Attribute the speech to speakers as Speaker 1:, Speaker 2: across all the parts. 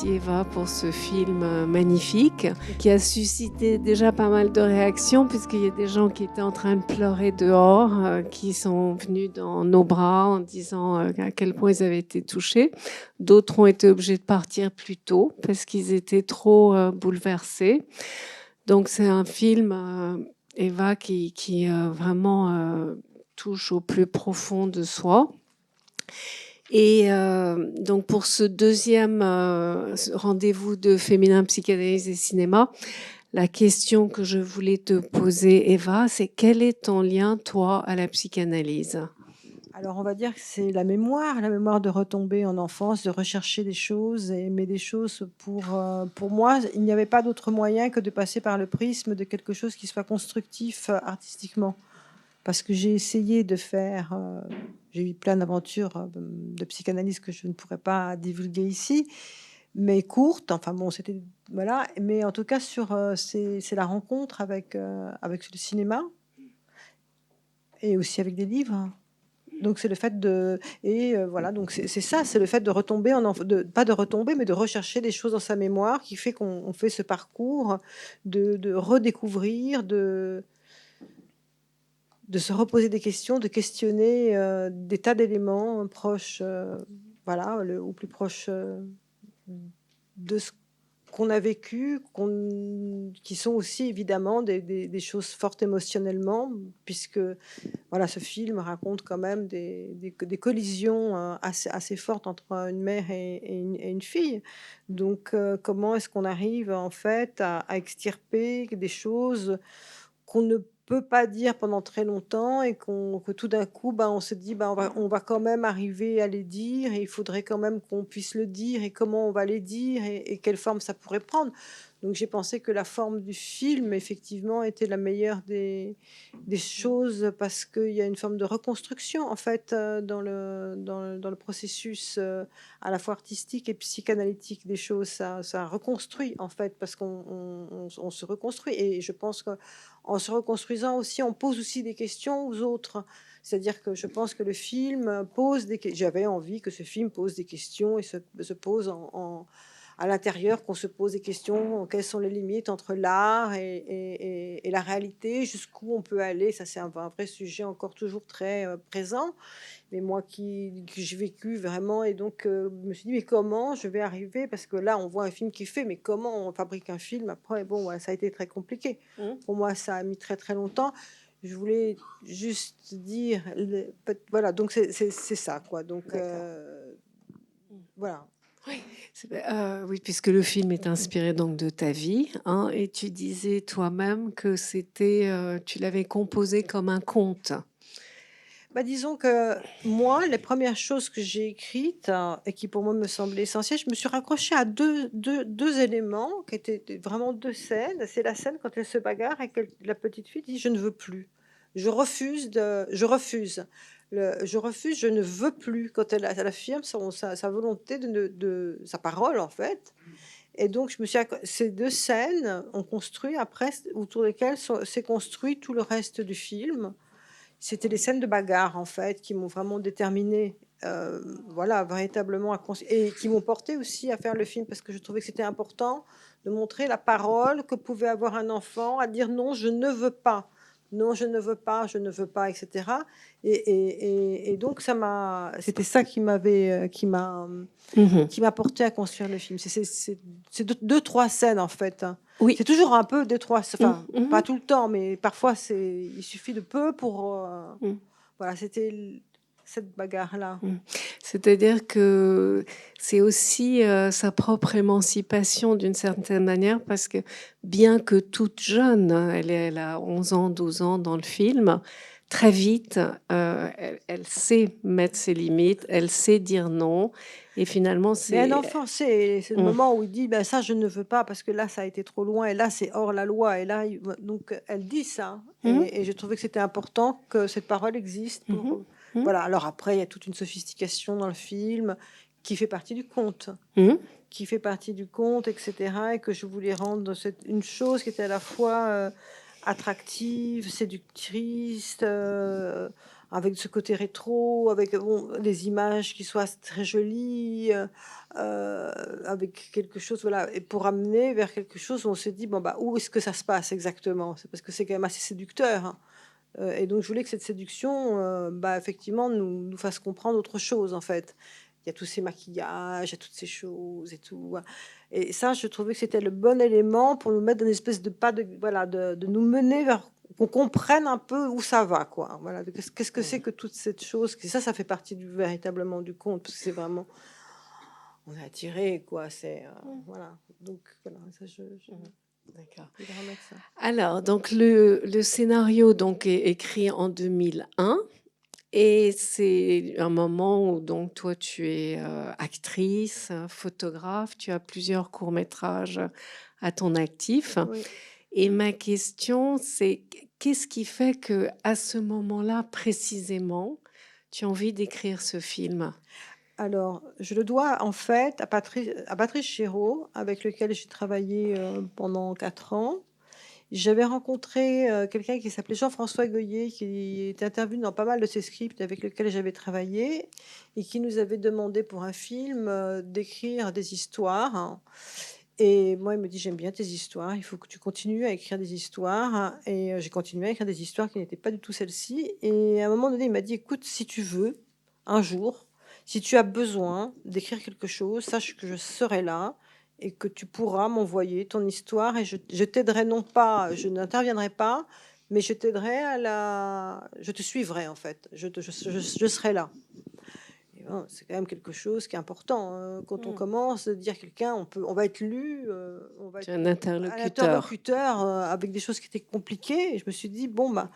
Speaker 1: Merci Eva pour ce film magnifique qui a suscité déjà pas mal de réactions puisqu'il y a des gens qui étaient en train de pleurer dehors, qui sont venus dans nos bras en disant à quel point ils avaient été touchés. D'autres ont été obligés de partir plus tôt parce qu'ils étaient trop bouleversés. Donc c'est un film, Eva, qui vraiment touche au plus profond de soi. Et donc pour ce deuxième rendez-vous de Féminin, Psychanalyse et Cinéma, la question que je voulais te poser, Eva, c'est quel est ton lien, toi, à la psychanalyse ?
Speaker 2: Alors, on va dire que c'est la mémoire de retomber en enfance, de rechercher des choses et aimer des choses. Pour moi, il n'y avait pas d'autre moyen que de passer par le prisme de quelque chose qui soit constructif artistiquement. Parce que j'ai essayé de faire, j'ai eu plein d'aventures de psychanalyse que je ne pourrais pas divulguer ici, mais courtes. Enfin bon, c'était voilà. Mais en tout cas, c'est la rencontre avec le cinéma et aussi avec des livres. Donc c'est le fait de voilà, donc c'est ça, c'est le fait de retomber de pas de retomber, mais de rechercher des choses dans sa mémoire qui fait qu'on fait ce parcours de redécouvrir, de se reposer des questions, de questionner, des tas d'éléments proches, voilà, au plus proche, de ce qu'on a vécu, qui sont aussi évidemment des choses fortes émotionnellement, puisque voilà, ce film raconte quand même des collisions assez fortes entre une mère et une fille. Donc, comment est-ce qu'on arrive en fait à extirper des choses qu'on ne peut pas dire pendant très longtemps et que tout d'un coup, ben, on se dit, ben, on va quand même arriver à les dire et il faudrait quand même qu'on puisse le dire et comment on va les dire et quelle forme ça pourrait prendre. Donc j'ai pensé que la forme du film, effectivement, était la meilleure des choses parce qu'il y a une forme de reconstruction, en fait, dans le processus à la fois artistique et psychanalytique des choses. Ça reconstruit, en fait, parce qu'on se reconstruit. Et je pense qu'en se reconstruisant aussi, on pose aussi des questions aux autres. C'est-à-dire que je pense que le film pose des questions. J'avais envie que ce film pose des questions et se pose à l'intérieur, qu'on se pose des questions, quelles sont les limites entre l'art et la réalité, jusqu'où on peut aller. Ça, c'est un vrai sujet encore toujours très présent. Mais moi que j'ai vécu vraiment, et donc je me suis dit, mais comment je vais arriver? Parce que là, on voit un film qui est fait, mais comment on fabrique un film après? Bon, ouais, ça a été très compliqué. Pour moi, ça a mis très très longtemps. Je voulais juste dire, voilà, donc c'est ça, quoi. Donc voilà.
Speaker 1: Oui, puisque le film est inspiré donc de ta vie, hein, et tu disais toi-même que tu l'avais composé comme un conte.
Speaker 2: Bah, disons que moi, les premières choses que j'ai écrites, et qui pour moi me semblaient essentielles, je me suis raccrochée à deux éléments qui étaient vraiment 2 scènes. C'est la scène quand elle se bagarre et que la petite fille dit: «Je ne veux plus. Je refuse. Je refuse, je ne veux plus». Quand elle affirme sa volonté de sa parole, en fait. Et donc je me suis acc ces 2 scènes ont construit après autour desquelles s'est construit tout le reste du film. C'était les scènes de bagarre, en fait, qui m'ont vraiment déterminée, voilà, véritablement et qui m'ont portée aussi à faire le film parce que je trouvais que c'était important de montrer la parole que pouvait avoir un enfant à dire: «Non, je ne veux pas. Non, je ne veux pas, je ne veux pas», et cetera. Et donc c'était ça
Speaker 1: Mhm.
Speaker 2: qui m'a porté à construire le film. C'est 2-3 scènes, en fait, hein.
Speaker 1: Oui.
Speaker 2: C'est toujours un peu 2-3, enfin, pas
Speaker 1: Mhm.
Speaker 2: tout le temps, mais parfois il suffit de peu pour,
Speaker 1: Mhm.
Speaker 2: voilà, c'était cette bagarre-là.
Speaker 1: C'est-à-dire que c'est aussi sa propre émancipation d'une certaine manière, parce que bien que toute jeune, hein, elle a 11 ans, 12 ans dans le film, très vite, elle sait mettre ses limites, elle sait dire non, et finalement,
Speaker 2: Mais un
Speaker 1: c'est...
Speaker 2: enfant, c'est le moment où il dit: «Ben, ça, je ne veux pas parce que là, ça a été trop loin et là, c'est hors la loi», et là, donc elle dit ça,
Speaker 1: Mhm,
Speaker 2: et je trouvais que c'était important que cette parole existe
Speaker 1: mhm, mhm,
Speaker 2: voilà. Alors après, il y a toute une sophistication dans le film qui fait partie du conte.
Speaker 1: mhm.
Speaker 2: Qui fait partie du conte, et cetera, et que je voulais rendre une chose qui était à la fois attractive, séductrice, avec ce côté rétro, avec bon, des images qui soient très jolies, avec quelque chose, voilà, et pour amener vers quelque chose où on se dit, bon, bah, où est-ce que ça se passe exactement? C'est parce que c'est quand même assez séducteur, hein. Et donc je voulais que cette séduction, bah, effectivement, nous fasse comprendre autre chose, en fait. Il y a tous ces maquillages, il y a toutes ces choses et tout, voilà. Et ça, je trouvais que c'était le bon élément pour nous mettre dans une espèce de pas de voilà, de nous mener vers qu'on comprenne un peu où ça va, quoi. Voilà, de qu'est-ce que c'est que toute cette chose? Que ça fait partie du véritablement du conte, parce que c'est vraiment on est attiré, quoi. C'est, voilà. Donc voilà, ça je
Speaker 1: D'accord.
Speaker 2: voudrais remettre ça.
Speaker 1: Alors, donc le scénario donc est écrit en 2001 et c'est un moment où donc toi tu es actrice, photographe, tu as plusieurs courts-métrages à ton actif.
Speaker 2: Oui.
Speaker 1: Et ma question, c'est qu'est-ce qui fait que à ce moment-là précisément, tu as envie d'écrire ce film?
Speaker 2: Alors, je le dois en fait à Patrice Chéreau, avec lequel j'ai travaillé, pendant 4 ans. J'avais rencontré, quelqu'un qui s'appelait Jean-François Goyer, qui était intervenu dans pas mal de ses scripts avec lequel j'avais travaillé et qui nous avait demandé pour un film, d'écrire des histoires, hein. Et moi, il me dit: «J'aime bien tes histoires, il faut que tu continues à écrire des histoires», hein. Et j'ai continué à écrire des histoires qui n'étaient pas du tout celles-ci. Et à un moment donné, il m'a dit: «Écoute, si tu veux, un jour, si tu as besoin d'écrire quelque chose, sache que je serai là et que tu pourras m'envoyer ton histoire et je t'aiderai, non pas, je n'interviendrai pas, mais je te suivrai en fait, je serai là». Et ben, c'est quand même quelque chose qui est important, quand on
Speaker 1: Mmh.
Speaker 2: commence, de dire à quelqu'un, on va être lu, on va
Speaker 1: Tu
Speaker 2: être
Speaker 1: es un
Speaker 2: un
Speaker 1: interlocuteur.
Speaker 2: interlocuteur, avec des choses qui étaient compliquées. Et je me suis dit: «Bon, bah»,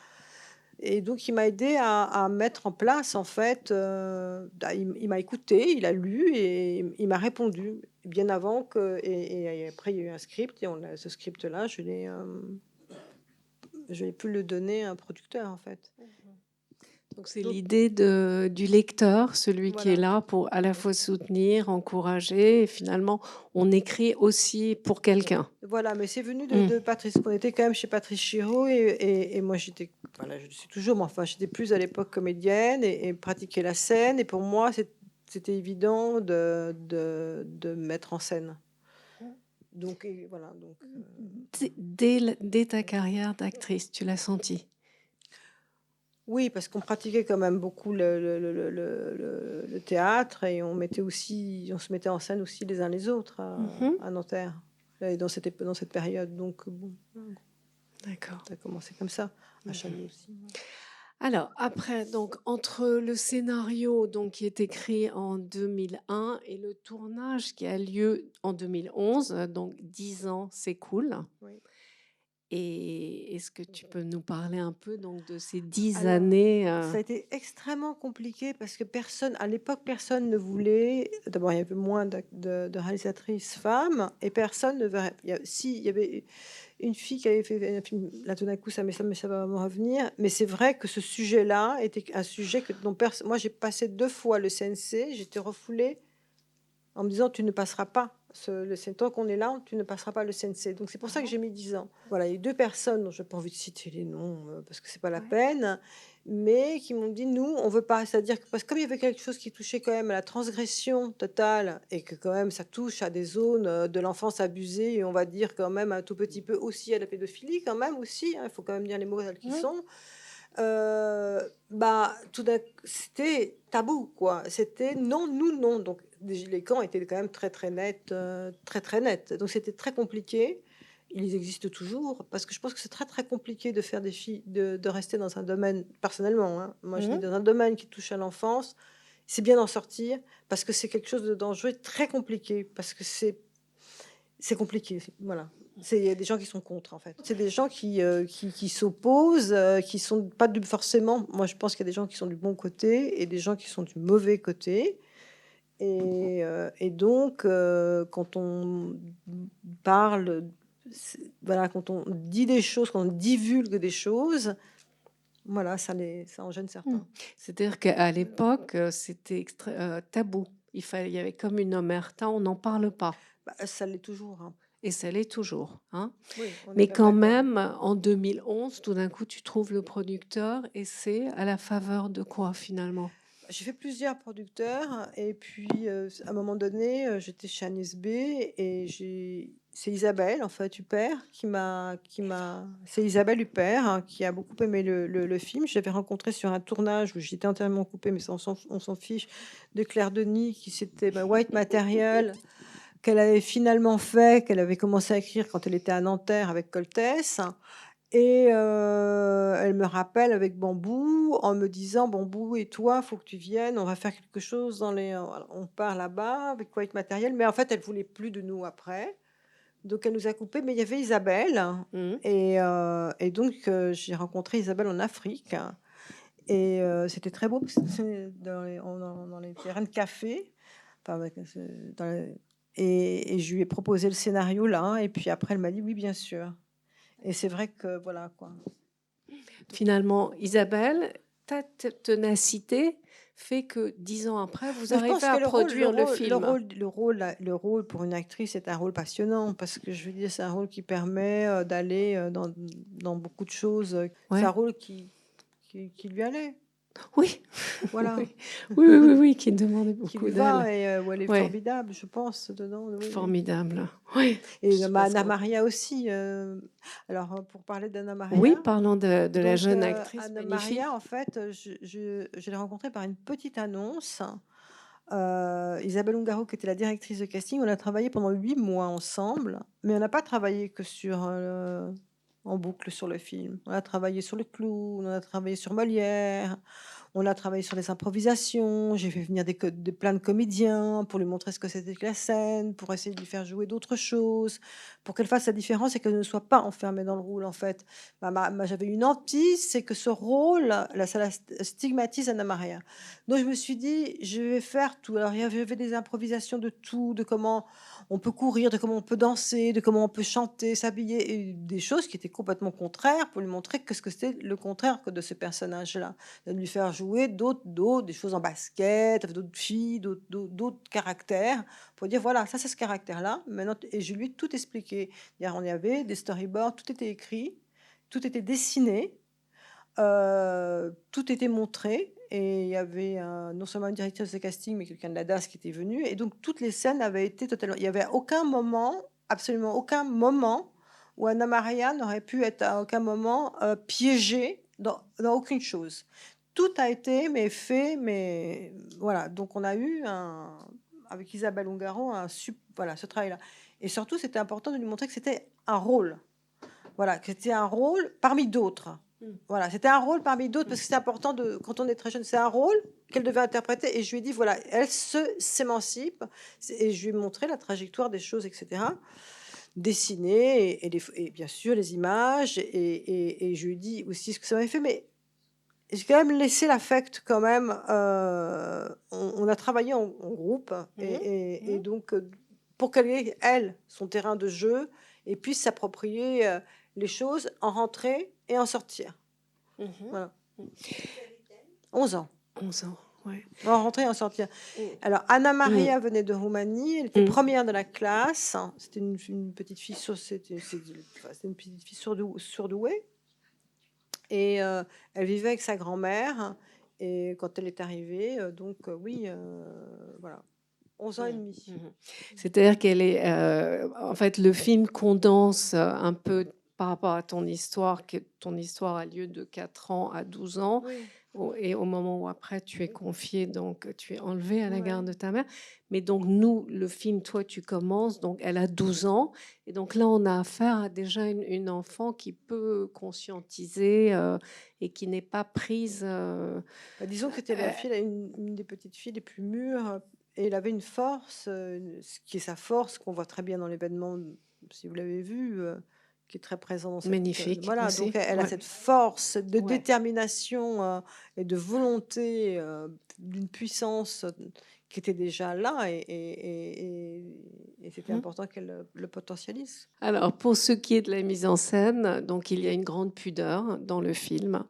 Speaker 2: et donc il m'a aidé à mettre en place, en fait, bah, il m'a écouté, il a lu et il m'a répondu bien avant que et après il y a eu un script et on a ce script-là, je l'ai pu le donner à un producteur, en fait.
Speaker 1: Donc c'est
Speaker 2: Donc
Speaker 1: l'idée du lecteur, celui qui est
Speaker 2: voilà.
Speaker 1: là pour à la fois soutenir, encourager et finalement on écrit aussi pour quelqu'un.
Speaker 2: Voilà, mais c'est venu
Speaker 1: Mmh.
Speaker 2: de Patrice. On était quand même chez Patrice Chéreau et moi j'étais, voilà, je le suis toujours, mais enfin j'étais plus à l'époque comédienne et pratiquer la scène. Et pour moi, c'était évident de mettre en scène. Donc et voilà, donc
Speaker 1: Dès ta carrière d'actrice, tu l'as senti?
Speaker 2: oui, parce qu'on pratiquait quand même beaucoup le théâtre et on se mettait en scène aussi les uns les autres
Speaker 1: Mmh.
Speaker 2: à Nanterre et dans cette période. Donc bon,
Speaker 1: D'accord.
Speaker 2: ça a commencé comme ça, à
Speaker 1: Mmh.
Speaker 2: Chaillot aussi.
Speaker 1: Alors après, donc entre le scénario donc qui est écrit en 2001 et le tournage qui a lieu en 2011, donc 10 ans s'écoulent.
Speaker 2: Oui.
Speaker 1: Et est-ce que tu peux nous parler un peu donc de ces 10
Speaker 2: Alors,
Speaker 1: années,
Speaker 2: ça a été extrêmement compliqué parce que à l'époque, personne ne voulait. D'abord, il y avait moins de réalisatrices femmes et personne ne verrait. Si, il y avait une fille qui avait fait un film, là tout d'un coup, ça va me revenir. Mais c'est vrai que ce sujet-là était un sujet dont personne. Moi, j'ai passé 2 fois le CNC, j'étais refoulée en me disant: «Tu ne passeras pas le CNC, tant qu'on est là, tu ne passeras pas le CNC». Donc c'est pour ça que j'ai mis 10 ans. Voilà, il y a eu 2 personnes dont j'ai pas envie de citer les noms, parce que c'est pas la
Speaker 1: ouais.
Speaker 2: peine, mais qui m'ont dit: «Nous, on veut pas». C'est-à-dire que parce que comme il y avait quelque chose qui touchait quand même à la transgression totale et que quand même ça touche à des zones, de l'enfance abusée et on va dire quand même un tout petit peu aussi à la pédophilie quand même aussi, hein, il faut quand même dire les mots tels qu'ils
Speaker 1: Mmh.
Speaker 2: sont. Bah, tout d'un c'était tabou, quoi. C'était: «Non, nous, non». Donc les camps étaient quand même très, très nets, très, très nets. Donc c'était très compliqué. Ils existent toujours parce que je pense que c'est très, très compliqué de faire des filles de rester dans un domaine personnellement, hein. Moi, je dis
Speaker 1: Mmh.
Speaker 2: dans un domaine qui touche à l'enfance, c'est bien d'en sortir parce que c'est quelque chose de dangereux, très compliqué, parce que c'est compliqué, voilà. Il y a des gens qui sont contre, en fait. C'est des gens qui s'opposent, qui sont pas du forcément. Moi, je pense qu'il y a des gens qui sont du bon côté et des gens qui sont du mauvais côté. Et donc, quand on parle, voilà, quand on dit des choses, quand on divulgue des choses, voilà, ça en gêne
Speaker 1: Mmh.
Speaker 2: certains.
Speaker 1: C'est-à-dire qu'à l'époque, c'était tabou. Il y avait comme une omerta, on n'en parle pas.
Speaker 2: Bah, ça l'est toujours, hein.
Speaker 1: et ça l'est toujours, hein.
Speaker 2: Oui, on est
Speaker 1: Mais
Speaker 2: bien
Speaker 1: quand
Speaker 2: d'accord.
Speaker 1: même, en 2011, tout d'un coup, tu trouves le producteur et c'est à la faveur de quoi finalement?
Speaker 2: J'ai fait plusieurs producteurs et puis, à un moment donné, j'étais chez Agnès B et c'est Isabelle, en fait, Huppert c'est Isabelle Huppert, hein, qui a beaucoup aimé le film. Je l'avais rencontrée sur un tournage où j'étais entièrement coupée, mais ça, on s'en fiche, de Claire Denis, qui c'était, White Material, qu'elle avait finalement fait, qu'elle avait commencé à écrire quand elle était à Nanterre avec Coltès. Et elle me rappelle avec Bambou en me disant: «Bambou et toi, faut que tu viennes, on va faire quelque chose dans les» voilà, on part là-bas avec White Material, mais en fait, elle voulait plus de nous après. Donc elle nous a coupés, mais il y avait Isabelle
Speaker 1: Mmh.
Speaker 2: et donc j'ai rencontré Isabelle en Afrique et c'était très beau parce que c'était dans les terrains de café, enfin avec dans les et je lui ai proposé le scénario là et puis après elle m'a dit: «Oui, bien sûr» et c'est vrai que voilà, quoi.
Speaker 1: Finalement, Isabelle, ta ténacité fait que 10 ans après, vous
Speaker 2: Mais je
Speaker 1: arrivez
Speaker 2: pense
Speaker 1: à
Speaker 2: que
Speaker 1: produire le film.
Speaker 2: le rôle pour une actrice est un rôle passionnant parce que je veux dire, c'est un rôle qui permet d'aller dans beaucoup de choses. C'est un
Speaker 1: Ouais.
Speaker 2: rôle qui lui allait,
Speaker 1: Oui,
Speaker 2: voilà,
Speaker 1: oui, oui, oui, oui, oui, qui demandait
Speaker 2: qui
Speaker 1: beaucoup
Speaker 2: lui
Speaker 1: d'elle.
Speaker 2: va et où elle est
Speaker 1: Ouais,
Speaker 2: formidable, je pense, dedans. Oui, oui.
Speaker 1: formidable. Oui,
Speaker 2: Et
Speaker 1: parce
Speaker 2: Anna
Speaker 1: qu'on
Speaker 2: Maria aussi. Alors, pour parler d'Anna
Speaker 1: oui,
Speaker 2: Maria,
Speaker 1: parlons de la
Speaker 2: donc
Speaker 1: jeune actrice
Speaker 2: Anna Maria,
Speaker 1: magnifique.
Speaker 2: en fait, je l'ai rencontrée par une petite annonce. Isabelle Ungaro, qui était la directrice de casting, on a travaillé pendant 8 mois ensemble, mais on n'a pas travaillé que en boucle sur le film. On a travaillé sur le clown, on a travaillé sur Molière, on a travaillé sur les improvisations. J'ai fait venir plein de comédiens pour lui montrer ce que c'était que la scène, pour essayer de lui faire jouer d'autres choses, pour qu'elle fasse la différence et qu'elle ne soit pas enfermée dans le rôle, en fait. J'avais une hantise, c'est que ce rôle, là, ça la stigmatise Anna Maria. Donc je me suis dit, je vais faire tout. Alors il y avait des improvisations de tout, de comment on peut courir, de comment on peut danser, de comment on peut chanter, s'habiller, et des choses qui étaient complètement contraires pour lui montrer que ce que c'était le contraire que de ce personnage-là, de lui faire jouer des choses en basket, avec d'autres filles, d'autres caractères, pour dire voilà, ça c'est ce caractère-là. Maintenant, et je lui ai tout expliqué. On y avait des storyboards, tout était écrit, tout était dessiné. Tout était montré et il y avait non seulement une directrice de casting, mais quelqu'un de la DAS qui était venu et donc toutes les scènes avaient été totalement il y avait aucun moment, absolument aucun moment où Anna Maria n'aurait pu être à aucun moment, piégée dans aucune chose. Tout a été fait, mais voilà, donc on a eu avec Isabelle Ungaro, voilà, ce travail-là et surtout, c'était important de lui montrer que c'était un rôle. Voilà, que c'était un rôle parmi d'autres. Voilà, c'était un rôle parmi d'autres parce que c'est important quand on est très jeune, c'est un rôle qu'elle devait interpréter. Et je lui ai dit, voilà, elle s'émancipe. Et je lui ai montré la trajectoire des choses, etc. Dessiner et bien sûr les images. Et je lui ai dit aussi ce que ça m'avait fait. Mais j'ai quand même laissé l'affect quand même. On a travaillé en groupe. Et donc, pour qu'elle ait, elle, son terrain de jeu et puisse s'approprier les choses, en rentrer et en sortir.
Speaker 1: Mhm.
Speaker 2: Voilà. 11 ans.
Speaker 1: 11 ans, ouais.
Speaker 2: En rentrer et en sortir. Alors, Anna Maria venait de Roumanie. Elle était première de la classe. C'était une petite fille c'était une petite fille surdouée. Et elle vivait avec sa grand-mère. Et quand elle est arrivée, donc oui, voilà, 11 ans et demi.
Speaker 1: C'est-à-dire qu'elle est, en fait, le film condense un peu par rapport à ton histoire, que ton histoire a lieu de 4 ans à 12 ans.
Speaker 2: Oui.
Speaker 1: Et au moment où après tu es confié, donc tu es enlevé à la
Speaker 2: Ouais.
Speaker 1: garde de ta mère. Mais donc nous, le film, toi tu commences, donc elle a 12 ans. Et donc là, on a affaire à déjà une enfant qui peut conscientiser et qui n'est pas prise.
Speaker 2: Disons que c'était la fille, une des petites filles les plus mûres. Et elle avait une force, ce qui est sa force, qu'on voit très bien dans l'événement, si vous l'avez vu, qui est très présent dans cette...
Speaker 1: Magnifique
Speaker 2: voilà,
Speaker 1: aussi.
Speaker 2: donc elle a
Speaker 1: Ouais.
Speaker 2: cette force de
Speaker 1: Ouais.
Speaker 2: détermination et de volonté, d'une puissance qui était déjà là, et c'était important qu'elle le potentialise.
Speaker 1: Alors, pour ce qui est de la mise en scène, donc il y a une grande pudeur dans le film.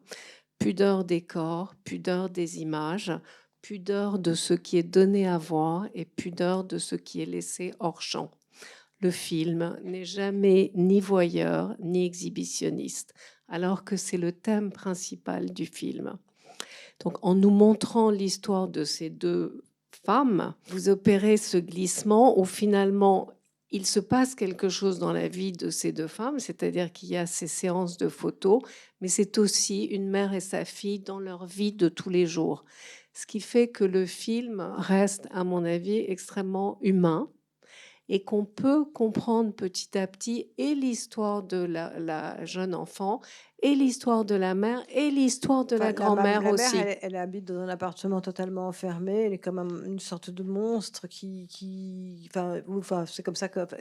Speaker 1: Pudeur des corps, pudeur des images, pudeur de ce qui est donné à voir et pudeur de ce qui est laissé hors champ. le film n'est jamais ni voyeur ni exhibitionniste, alors que c'est le thème principal du film. Donc, en nous montrant l'histoire de ces deux femmes, vous opérez ce glissement où finalement il se passe quelque chose dans la vie de ces deux femmes, c'est-à-dire qu'il y a ces séances de photos, mais c'est aussi une mère et sa fille dans leur vie de tous les jours. Ce qui fait que le film reste, à mon avis, extrêmement humain et qu'on peut comprendre petit à petit et l'histoire de la jeune enfant et l'histoire de la mère et l'histoire de la grand-mère
Speaker 2: la mère,
Speaker 1: aussi.
Speaker 2: elle habite dans un appartement totalement enfermé. Elle est comme une sorte de monstre enfin, c'est comme ça enfin,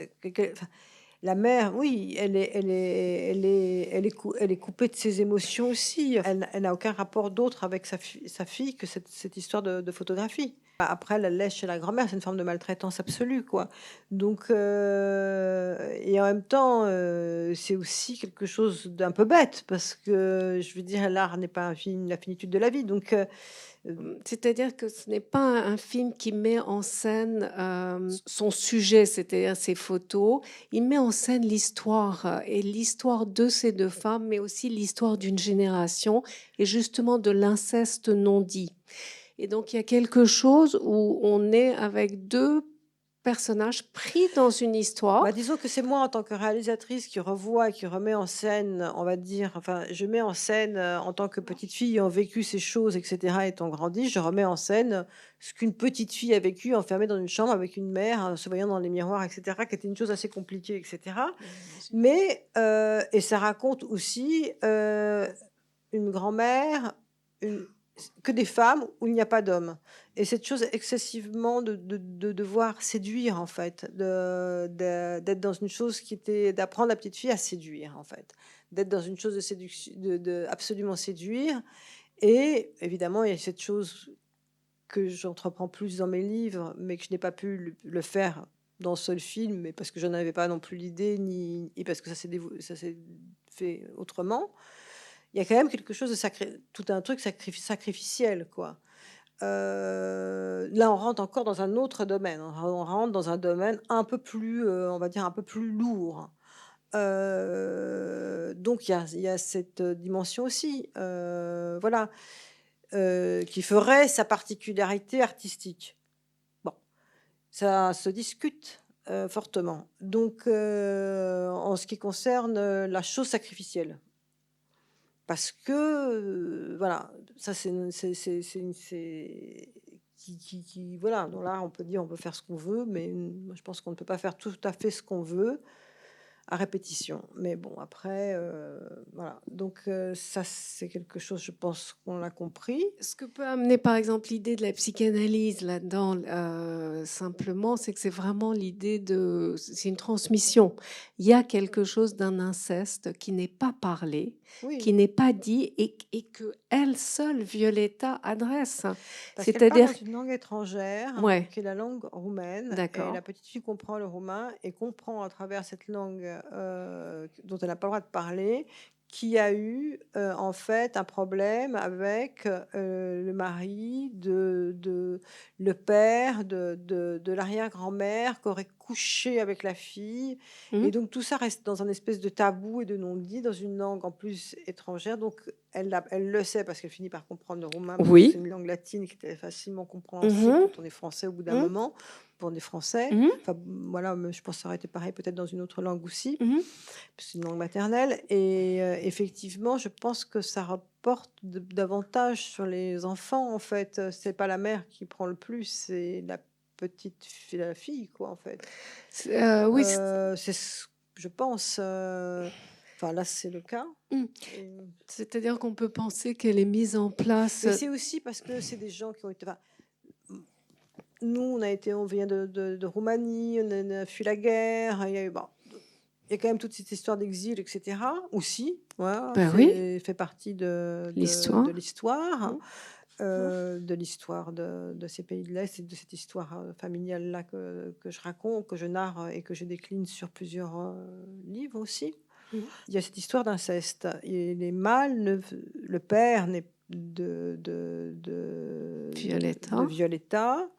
Speaker 2: la mère, oui, elle est coupée de ses émotions aussi. Elle n'a aucun rapport d'autre avec sa fille que cette histoire de photographie. Après, elle laisse chez la grand-mère, c'est une forme de maltraitance absolue, quoi. Donc, et en même temps, c'est aussi quelque chose d'un peu bête, parce que je veux dire, l'art n'est pas la finitude de la vie. Donc,
Speaker 1: C'est-à-dire que ce n'est pas un film qui met en scène son sujet, c'est-à-dire ses photos. Il met en scène l'histoire et l'histoire de ces deux femmes, mais aussi l'histoire d'une génération et justement de l'inceste non dit. Et donc il y a quelque chose où on est avec deux personnages pris dans une histoire.
Speaker 2: disons que c'est moi en tant que réalisatrice qui revoit et qui remet en scène, on va dire, enfin, je mets en scène en tant que petite fille ayant vécu ces choses, etc., étant grandie, je remets en scène ce qu'une petite fille a vécu enfermée dans une chambre avec une mère, se voyant dans les miroirs, etc., qui était une chose assez compliquée, etc. Mais, et ça raconte aussi une grand-mère, que des femmes où il n'y a pas d'hommes. Et cette chose excessivement de devoir séduire, en fait, d'être dans une chose qui était d'apprendre la petite fille à séduire, en fait, d'être dans une chose de séduction, de absolument séduire. Et évidemment, il y a cette chose que j'entreprends plus dans mes livres, mais que je n'ai pas pu le faire dans ce seul film, mais parce que je n'en avais pas non plus l'idée, et parce que ça s'est fait autrement. Il y a quand même quelque chose de tout un truc sacrificiel, quoi. Là, on rentre encore dans un autre domaine. On rentre dans un domaine un peu plus, on va dire, un peu plus lourd. Donc il y a cette dimension aussi, voilà, qui ferait sa particularité artistique. Bon, ça se discute, fortement. Donc, en ce qui concerne, la chose sacrificielle. Parce que, voilà, ça voilà, donc là, on peut dire, on peut faire ce qu'on veut, mais moi, je pense qu'on ne peut pas faire tout à fait ce qu'on veut à répétition. Mais bon, après, voilà. Donc, ça, c'est quelque chose, je pense qu'on l'a compris.
Speaker 1: Ce que peut amener, par exemple, l'idée de la psychanalyse là-dedans, simplement, c'est que c'est vraiment l'idée de... C'est une transmission. Il y a quelque chose d'un inceste qui n'est pas parlé,
Speaker 2: Oui,
Speaker 1: qui n'est pas dit et que elle seule, Violetta, adresse.
Speaker 2: parce qu'elle parle
Speaker 1: C'est-à-dire...
Speaker 2: dans une langue étrangère,
Speaker 1: Ouais,
Speaker 2: qui est la langue roumaine, et
Speaker 1: d'accord.
Speaker 2: la petite fille comprend le roumain et comprend à travers cette langue dont elle n'a pas le droit de parler, qu'il y a eu en fait un problème avec le mari le père de l'arrière-grand-mère qui aurait couché avec la fille.
Speaker 1: Mhm.
Speaker 2: Et donc tout ça reste dans un espèce de tabou et de non-dit dans une langue en plus étrangère. Donc elle le sait parce qu'elle finit par comprendre le roumain, parce que c'est
Speaker 1: Oui.
Speaker 2: une langue latine qui était facilement compréhensible
Speaker 1: Mhm.
Speaker 2: quand on est français au bout d'un
Speaker 1: Mhm.
Speaker 2: moment, pour des Français.
Speaker 1: Mhm.
Speaker 2: Enfin voilà, mais je pense que ça aurait été pareil peut-être dans une autre langue aussi,
Speaker 1: Mhm.
Speaker 2: c'est une langue maternelle. Et effectivement, je pense que ça rapporte davantage sur les enfants, en fait. C'est pas la mère qui prend le plus, c'est la petite fille, la fille, quoi, en fait.
Speaker 1: Oui.
Speaker 2: Je pense. Enfin, là, c'est le cas.
Speaker 1: Mm.
Speaker 2: Et-
Speaker 1: C'est-à-dire qu'on peut penser qu'elle est mise en place.
Speaker 2: Mais c'est aussi parce que c'est des gens qui ont été. Enfin, nous, on vient de Roumanie, on a fui la guerre. Il y a eu, bon, il y a quand même toute cette histoire d'exil, etc. Aussi, voilà,
Speaker 1: Ben oui,
Speaker 2: c'est fait partie
Speaker 1: l'histoire.
Speaker 2: de l'histoire,
Speaker 1: Mm.
Speaker 2: de l'histoire de ces pays de l'Est et de cette histoire familiale là que je raconte, que je narre et que je décline sur plusieurs livres aussi.
Speaker 1: Mm.
Speaker 2: Il y a cette histoire d'inceste. Et les mâles, le père
Speaker 1: Violetta.
Speaker 2: de Violetta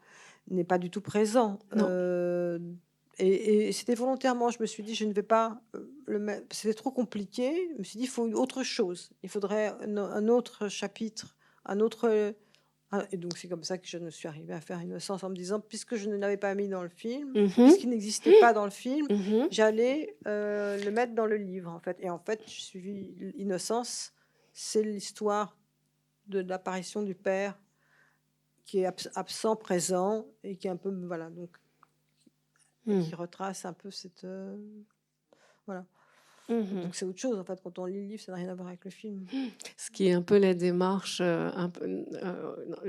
Speaker 2: n'est pas du tout présent.
Speaker 1: Non.
Speaker 2: Et c'était volontairement, je me suis dit: «Je ne vais pas, le mettre», c'était trop compliqué. Je me suis dit: «Il faut autre chose. Il faudrait un autre chapitre, un autre». Et donc c'est comme ça que je ne suis arrivée à faire Innocence, en me disant: «Puisque je ne l'avais pas mis dans le film,
Speaker 1: Mhm.
Speaker 2: puisqu'il n'existait pas dans le film,
Speaker 1: Mhm.
Speaker 2: j'allais, le mettre dans le livre», en fait. Et en fait, j'ai suivi Innocence, c'est l'histoire de l'apparition du père qui est absent, présent, et qui est un peu, voilà, donc, et qui retrace un peu cette, voilà.
Speaker 1: Mhm.
Speaker 2: Donc c'est autre chose, en fait, quand on lit le livre, ça n'a rien à voir avec le film.
Speaker 1: Ce qui est un peu la démarche,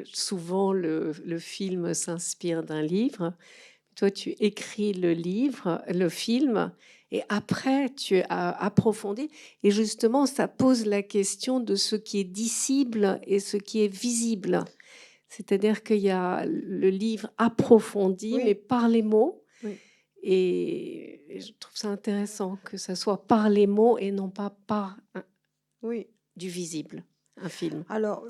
Speaker 1: souvent le film s'inspire d'un livre. Toi, tu écris le livre, le film, et après, tu as approfondi. Et justement, ça pose la question de ce qui est dissible et ce qui est visible. C'est-à-dire qu'il y a le livre approfondi,
Speaker 2: Oui.
Speaker 1: mais par les mots.
Speaker 2: Oui.
Speaker 1: Et je trouve ça intéressant que ça soit par les mots et non pas par
Speaker 2: Oui.
Speaker 1: du visible, un film.
Speaker 2: Alors,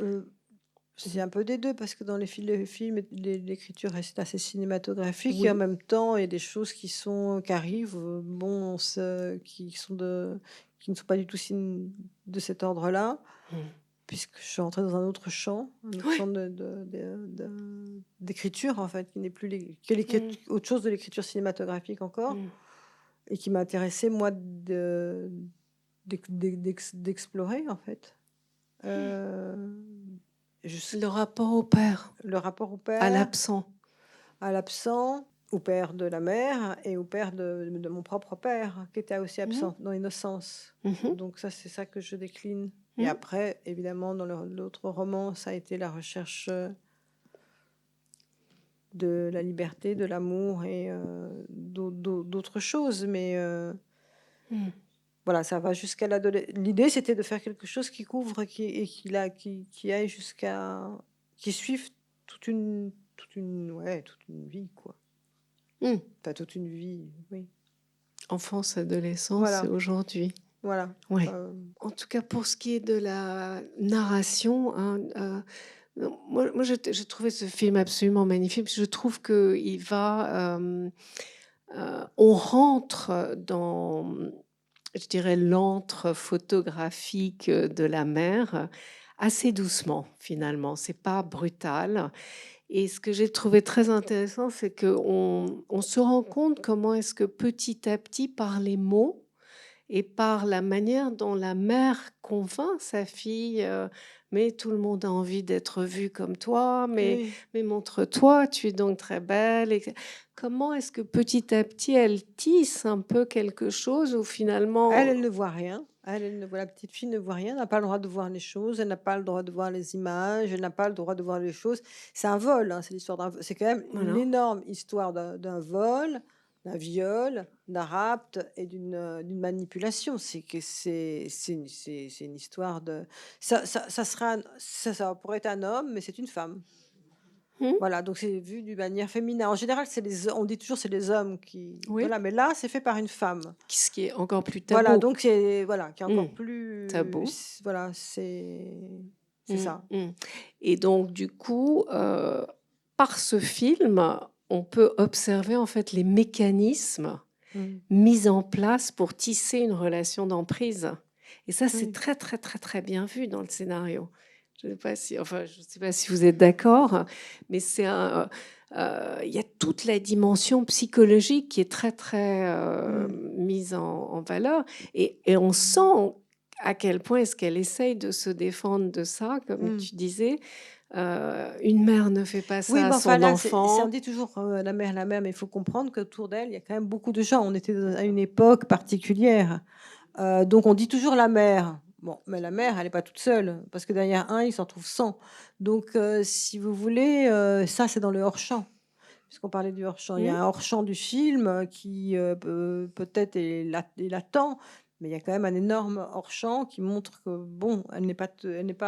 Speaker 2: c'est un peu des deux, parce que dans les films, l'écriture reste assez cinématographique, et en
Speaker 1: Oui.
Speaker 2: même temps, il y a des choses qui arrivent, bon, qui ne sont pas du tout de cet ordre-là, puisque je suis entrée dans un autre champ, champ d'écriture, en fait, qui n'est plus autre chose de l'écriture cinématographique encore, et qui m'intéressait, moi, d'explorer, en fait.
Speaker 1: Le rapport au père,
Speaker 2: Le rapport au
Speaker 1: à
Speaker 2: père,
Speaker 1: l'absent.
Speaker 2: au père de la mère, et au père de mon propre père, qui était aussi absent dans Innocence. Donc ça, c'est ça que je décline. Et après, évidemment, dans l'autre roman, ça a été la recherche de la liberté, de l'amour et d'autres choses. Mais voilà, ça va jusqu'à l'adolescence. L'idée, c'était de faire quelque chose qui couvre, qui aille jusqu'à, qui suive toute une vie, quoi. Enfin, toute une vie, oui.
Speaker 1: Enfance, adolescence,
Speaker 2: Voilà.
Speaker 1: et aujourd'hui.
Speaker 2: Voilà.
Speaker 1: Ouais. En tout cas, pour ce qui est de la narration, moi j'ai trouvé ce film absolument magnifique. Je trouve qu'il va... on rentre dans, je dirais, l'antre photographique de la mer assez doucement, finalement. C'est pas brutal. Et ce que j'ai trouvé très intéressant, c'est qu'on se rend compte comment est-ce que petit à petit, par les mots et par la manière dont la mère convainc sa fille, mais tout le monde a envie d'être vu comme toi, mais montre-toi, tu es donc très belle. Comment est-ce que petit à petit, elle tisse un peu quelque chose où finalement...
Speaker 2: Elle ne voit rien. La petite fille ne voit rien, elle n'a pas le droit de voir les choses, elle n'a pas le droit de voir les images, elle n'a pas le droit de voir les choses. C'est un vol, hein, c'est l'histoire c'est quand même une énorme histoire d'un vol, d'un viol, d'un rapt et d'une manipulation. C'est une histoire de... Ça pourrait être un homme, mais c'est une femme. Voilà, donc c'est vu d'une manière féminin. En général, on dit toujours c'est les hommes qui... Voilà, mais là, c'est fait par une femme.
Speaker 1: Ce qui est encore plus tabou.
Speaker 2: Voilà, donc qui est encore plus
Speaker 1: tabou.
Speaker 2: Voilà, c'est ça.
Speaker 1: Et donc, du coup, par ce film, on peut observer en fait les mécanismes mis en place pour tisser une relation d'emprise. Et ça, c'est très, très, très, très bien vu dans le scénario. Je ne sais pas si vous êtes d'accord, mais il y a toute la dimension psychologique qui est très, très mise en valeur. Et on sent à quel point est-ce qu'elle essaye de se défendre de ça, comme tu disais. Une mère ne fait pas ça à son enfant.
Speaker 2: On dit toujours la mère, mais il faut comprendre qu'autour d'elle, il y a quand même beaucoup de gens. On était à une époque particulière. Donc on dit toujours la mère. Bon, mais la mère, elle n'est pas toute seule, parce que derrière un, il s'en trouve 100. Donc, si vous voulez, ça, c'est dans le hors-champ. Puisqu'on parlait du hors-champ. Il y a un hors-champ du film qui peut-être est latent, mais il y a quand même un énorme hors-champ qui montre que, bon,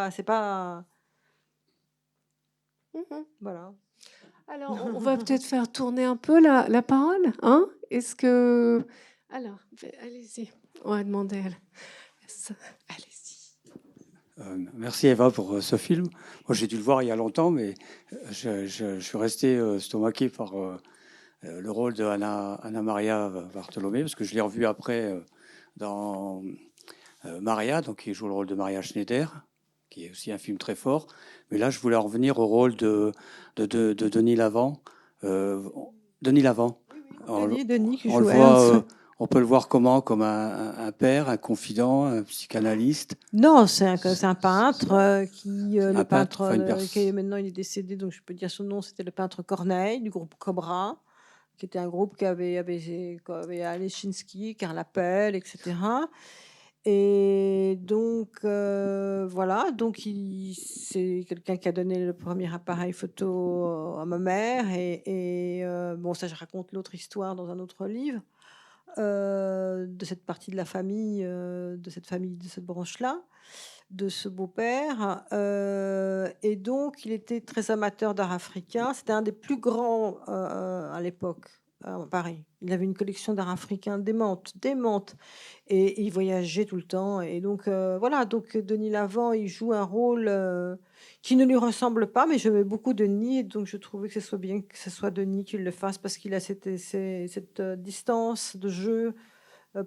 Speaker 2: c'est pas... Voilà.
Speaker 1: Alors, on va peut-être faire tourner un peu la parole. Hein? Est-ce que... Alors, allez-y. On va demander à elle. Allez-y.
Speaker 3: Merci Eva pour ce film. Moi, j'ai dû le voir il y a longtemps, mais je suis resté stomaqué par le rôle de Anna Maria Bartolomé, parce que je l'ai revu après dans Maria, donc qui joue le rôle de Maria Schneider, qui est aussi un film très fort. Mais là, je voulais en revenir au rôle de Denis Lavant. Denis Lavant.
Speaker 2: Denis qui
Speaker 3: On
Speaker 2: joue
Speaker 3: le voit,
Speaker 2: Ernst.
Speaker 3: on peut le voir comment? Comme un père, un confident, un psychanalyste.
Speaker 2: Non, c'est un peintre le peintre
Speaker 3: enfin, une
Speaker 2: qui maintenant il est décédé, donc je peux dire son nom. C'était le peintre Corneille du groupe Cobra, qui était un groupe qui avait Alechinsky, Karl Appel, etc. Et donc voilà, donc c'est quelqu'un qui a donné le premier appareil photo à ma mère, et bon, ça je raconte l'autre histoire dans un autre livre de cette partie de la famille, de cette branche-là, de ce beau-père. Et donc, il était très amateur d'art africain. C'était un des plus grands à l'époque, à Paris. Il avait une collection d'art africain démente, démente. Et il voyageait tout le temps. Et donc, voilà. Donc, Denis Lavant, il joue un rôle qui ne lui ressemble pas, mais j'aimais beaucoup Denis. Et donc, je trouvais que ce soit bien que ce soit Denis qui le fasse, parce qu'il a cette distance de jeu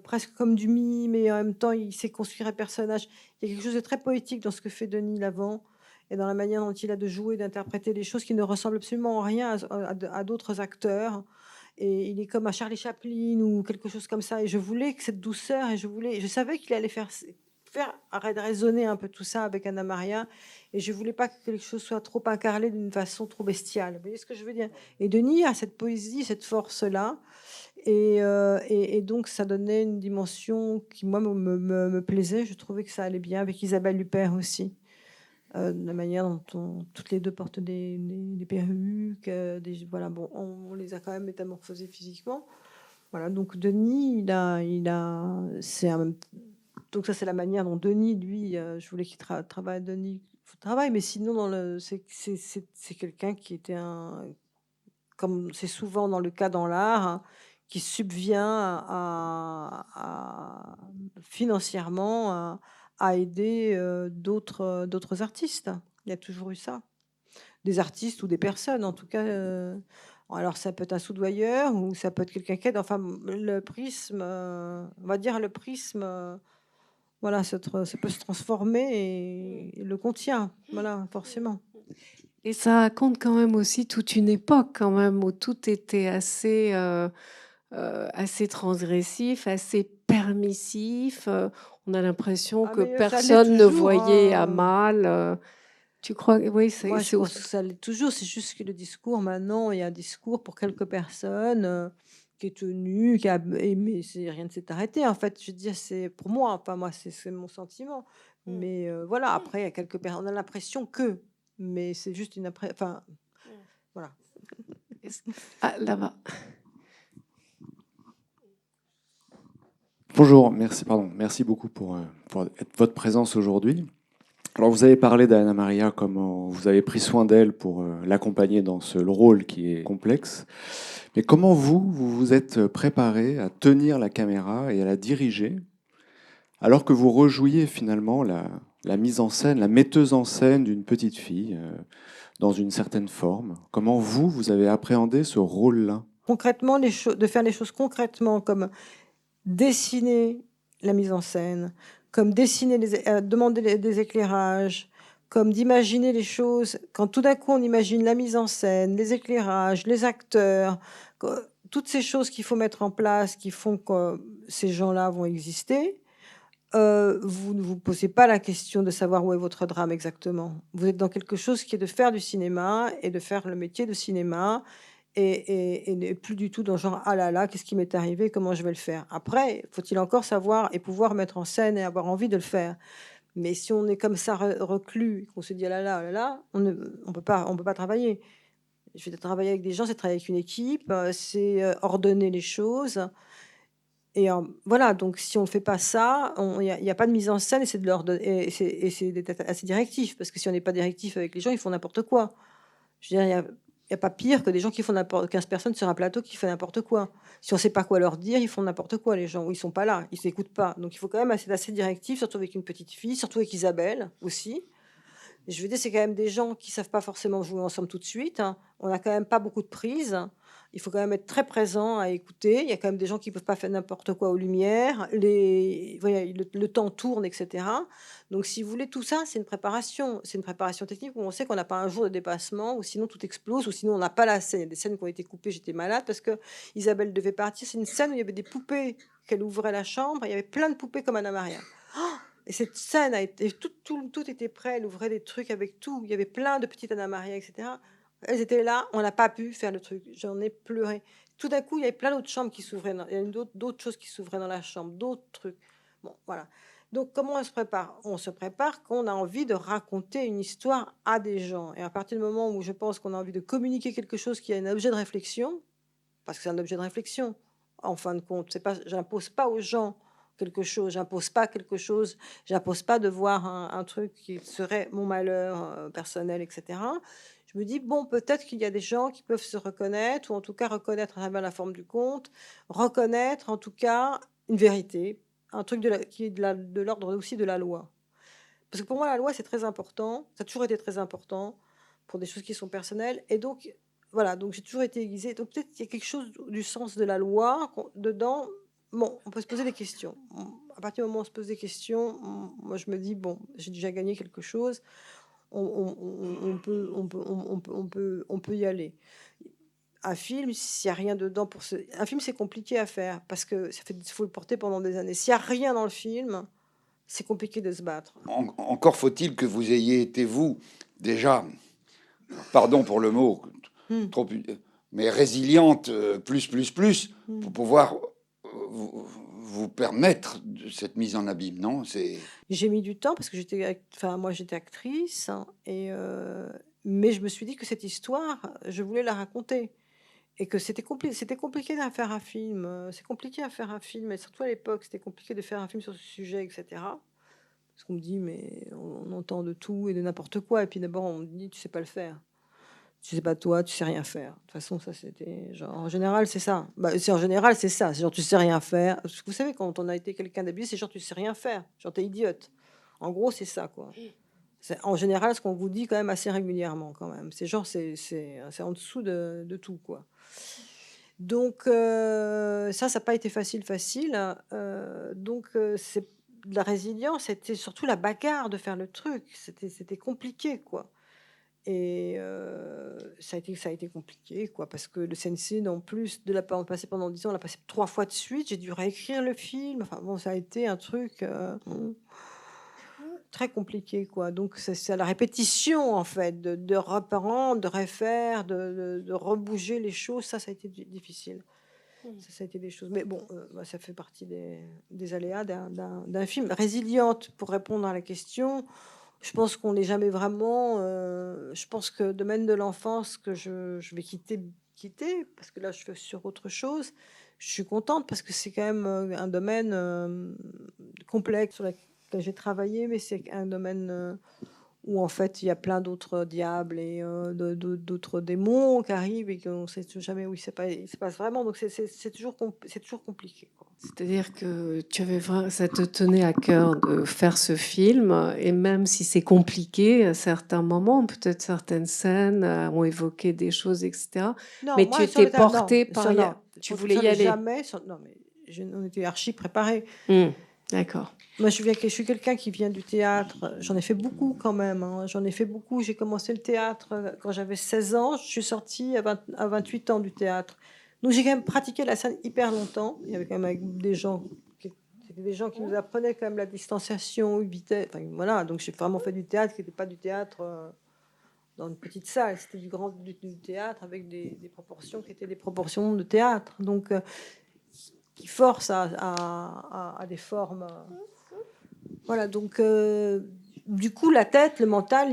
Speaker 2: presque comme du mime, mais en même temps, il sait construire un personnage. Il y a quelque chose de très poétique dans ce que fait Denis Lavant et dans la manière dont il a de jouer, d'interpréter des choses qui ne ressemblent absolument en rien à d'autres acteurs. Et il est comme à Charlie Chaplin ou quelque chose comme ça. Et je voulais que cette douceur, et je savais qu'il allait faire résonner un peu tout ça avec Anna Maria. Et je voulais pas que quelque chose soit trop incarné d'une façon trop bestiale. Vous voyez ce que je veux dire? Et Denis a cette poésie, cette force-là. Et donc, ça donnait une dimension qui, moi, me plaisait. Je trouvais que ça allait bien avec Isabelle Huppert aussi. La manière dont toutes les deux portent des perruques. Voilà, bon, on les a quand même métamorphosées physiquement. Voilà, donc Denis, donc ça, c'est la manière dont Denis, lui, je voulais qu'il travaille, Denis, travaille, mais sinon, c'est quelqu'un qui était comme c'est souvent dans le cas dans l'art, hein, qui subvient financièrement à aider d'autres artistes. Il y a toujours eu ça. Des artistes ou des personnes, en tout cas. Alors, ça peut être un soudoyeur ou ça peut être quelqu'un qui aide. Enfin, le prisme, on va dire le prisme, voilà, ça peut se transformer et le contient. Voilà, forcément.
Speaker 1: Et ça raconte quand même aussi toute une époque quand même où tout était assez transgressif, assez permissif. On a l'impression que
Speaker 2: Mais ça l'est
Speaker 1: personne ne
Speaker 2: toujours,
Speaker 1: voyait à
Speaker 2: hein.
Speaker 1: mal. Tu crois? Oui,
Speaker 2: Moi, je pense que ça l'est toujours. C'est juste que le discours, maintenant, il y a un discours pour quelques personnes qui est tenu, mais rien ne s'est arrêté. En fait, je veux dire, c'est pour moi, enfin, moi, c'est mon sentiment. Mais voilà, après, il y a quelques personnes, on a l'impression que, mais c'est juste enfin, voilà.
Speaker 1: Ah, là-bas.
Speaker 4: Bonjour, merci beaucoup pour votre présence aujourd'hui. Alors, vous avez parlé d'Anna Maria, comment vous avez pris soin d'elle pour l'accompagner dans ce rôle qui est complexe. Mais comment vous vous êtes préparé à tenir la caméra et à la diriger, alors que vous rejouiez finalement la mise en scène, la metteuse en scène d'une petite fille dans une certaine forme? Comment vous avez appréhendé ce rôle-là?
Speaker 2: Concrètement, de faire les choses concrètement, comme dessiner la mise en scène, comme demander des éclairages, comme d'imaginer les choses. Quand tout d'un coup on imagine la mise en scène, les éclairages, les acteurs, toutes ces choses qu'il faut mettre en place, qui font que ces gens-là vont exister, vous ne vous posez pas la question de savoir où est votre drame exactement. Vous êtes dans quelque chose qui est de faire du cinéma et de faire le métier de cinéma, et plus du tout dans le genre ah là là, qu'est-ce qui m'est arrivé, comment je vais le faire. Après, faut-il encore savoir et pouvoir mettre en scène et avoir envie de le faire. Mais si on est comme ça reclus, qu'on se dit ah là là, ah là là, on peut pas travailler. Je vais travailler avec des gens, c'est travailler avec une équipe, c'est ordonner les choses. Et voilà, donc si on ne fait pas ça, il y a pas de mise en scène, et c'est de leur donner, et c'est d'être assez directif, parce que si on n'est pas directif avec les gens, ils font n'importe quoi. Je veux dire, il y a pas pire que des gens qui font 15 personnes sur un plateau qui font n'importe quoi. Si on ne sait pas quoi leur dire, ils font n'importe quoi, les gens, ou ils sont pas là, ils s'écoutent pas. Donc il faut quand même être assez directif, surtout avec une petite fille, surtout avec Isabelle aussi. Je veux dire, c'est quand même des gens qui savent pas forcément jouer ensemble tout de suite, hein. On a quand même pas beaucoup de prises. Il faut quand même être très présent à écouter. Il y a quand même des gens qui ne peuvent pas faire n'importe quoi aux lumières. Voilà, le temps tourne, etc. Donc, si vous voulez, tout ça, c'est une préparation. C'est une préparation technique où on sait qu'on n'a pas un jour de dépassement, ou sinon tout explose, ou sinon on n'a pas la scène. Il y a des scènes qui ont été coupées. J'étais malade parce que Isabelle devait partir. C'est une scène où il y avait des poupées, qu'elle ouvrait la chambre. Il y avait plein de poupées comme Anna Maria. Et cette scène a été, tout était prêt. Elle ouvrait des trucs avec tout. Il y avait plein de petites Anna Maria, etc. Elles étaient là. On n'a pas pu faire le truc. J'en ai pleuré. Tout d'un coup, il y avait plein d'autres chambres qui s'ouvraient. Il y a d'autres choses qui s'ouvraient dans la chambre, d'autres trucs. Bon, voilà. Donc, comment on se prépare? On se prépare quand on a envie de raconter une histoire à des gens. Et à partir du moment où je pense qu'on a envie de communiquer quelque chose qui a un objet de réflexion, parce que c'est un objet de réflexion, en fin de compte, c'est pas, j'impose pas aux gens quelque chose, j'impose pas quelque chose, j'impose pas de voir un truc qui serait mon malheur personnel, etc. Je me dis, bon, peut-être qu'il y a des gens qui peuvent se reconnaître, ou en tout cas reconnaître à travers la forme du conte, reconnaître en tout cas une vérité, un truc qui est de l'ordre aussi de la loi. Parce que pour moi, la loi, c'est très important, ça a toujours été très important pour des choses qui sont personnelles, et donc, voilà, donc j'ai toujours été aiguisée. Donc peut-être qu'il y a quelque chose du sens de la loi dedans. Bon, on peut se poser des questions. À partir du moment où on se pose des questions, moi je me dis, bon, j'ai déjà gagné quelque chose, on peut y aller. Un film, s'il n'y a rien dedans un film, c'est compliqué à faire parce que faut le porter pendant des années. S'il n'y a rien dans le film, c'est compliqué de se battre.
Speaker 5: Encore faut-il que vous ayez été, vous, déjà, pardon pour le mot, trop, mais résiliente, pour pouvoir vous permettre de cette mise en abîme, non?
Speaker 2: J'ai mis du temps parce que moi j'étais actrice, hein, mais je me suis dit que cette histoire, je voulais la raconter. Et que c'était compliqué à faire un film. C'est compliqué à faire un film, et surtout à l'époque, c'était compliqué de faire un film sur ce sujet, etc. Parce qu'on me dit, mais on entend de tout et de n'importe quoi. Et puis d'abord, on me dit, tu sais pas le faire. Tu sais pas toi, tu sais rien faire. De toute façon, ça c'était genre, en général, c'est ça. En général, c'est ça. C'est genre, tu sais rien faire. Parce que vous savez, quand on a été quelqu'un d'habillé, c'est genre, tu sais rien faire. Genre, t'es idiote. En gros, c'est ça, quoi. C'est en général ce qu'on vous dit quand même assez régulièrement, quand même. C'est genre, c'est en dessous de tout, quoi. Donc, ça n'a pas été facile. Donc, c'est de la résilience, c'était surtout la bagarre de faire le truc. C'était compliqué, quoi. Et ça a été compliqué, quoi, parce que le CNC, en plus de la passer pendant 10 ans, on l'a passé 3 fois de suite. J'ai dû réécrire le film. Enfin bon, ça a été un truc très compliqué, quoi. Donc c'est à la répétition, en fait, de reprendre, de refaire, de rebouger les choses. Ça a été difficile. Ça a été des choses. Mais bon, ça fait partie des aléas d'un film. Résiliente, pour répondre à la question, je pense qu'on n'est jamais vraiment. Je pense que domaine de l'enfance que je vais quitter, parce que là, je fais sur autre chose. Je suis contente parce que c'est quand même un domaine complexe sur lequel j'ai travaillé, mais c'est un domaine où en fait il y a plein d'autres diables et d'autres démons qui arrivent et qu'on ne sait jamais où il se passe vraiment. Donc c'est toujours compliqué, quoi.
Speaker 1: C'est-à-dire que ça te tenait à cœur de faire ce film, et même si c'est compliqué à certains moments, peut-être certaines scènes ont évoqué des choses, etc.
Speaker 2: Non,
Speaker 1: mais
Speaker 2: moi,
Speaker 1: tu
Speaker 2: sur le
Speaker 1: étais
Speaker 2: terrain,
Speaker 1: portée
Speaker 2: non,
Speaker 1: par...
Speaker 2: non,
Speaker 1: Tu
Speaker 2: sur-
Speaker 1: voulais
Speaker 2: sur
Speaker 1: y
Speaker 2: le
Speaker 1: aller.
Speaker 2: jamais. Non, mais on était archi préparés.
Speaker 1: D'accord.
Speaker 2: Moi, je suis quelqu'un qui vient du théâtre. J'en ai fait beaucoup quand même, hein. J'en ai fait beaucoup. J'ai commencé le théâtre quand j'avais 16 ans. Je suis sortie à 28 ans du théâtre. Donc, j'ai quand même pratiqué la scène hyper longtemps. Il y avait quand même des gens qui nous apprenaient quand même la distanciation, vitesse. Enfin, voilà. Donc, j'ai vraiment fait du théâtre qui n'était pas du théâtre dans une petite salle. C'était du théâtre avec des proportions qui étaient des proportions de théâtre. Donc, qui force à des formes. Voilà, donc du coup, la tête, le mental,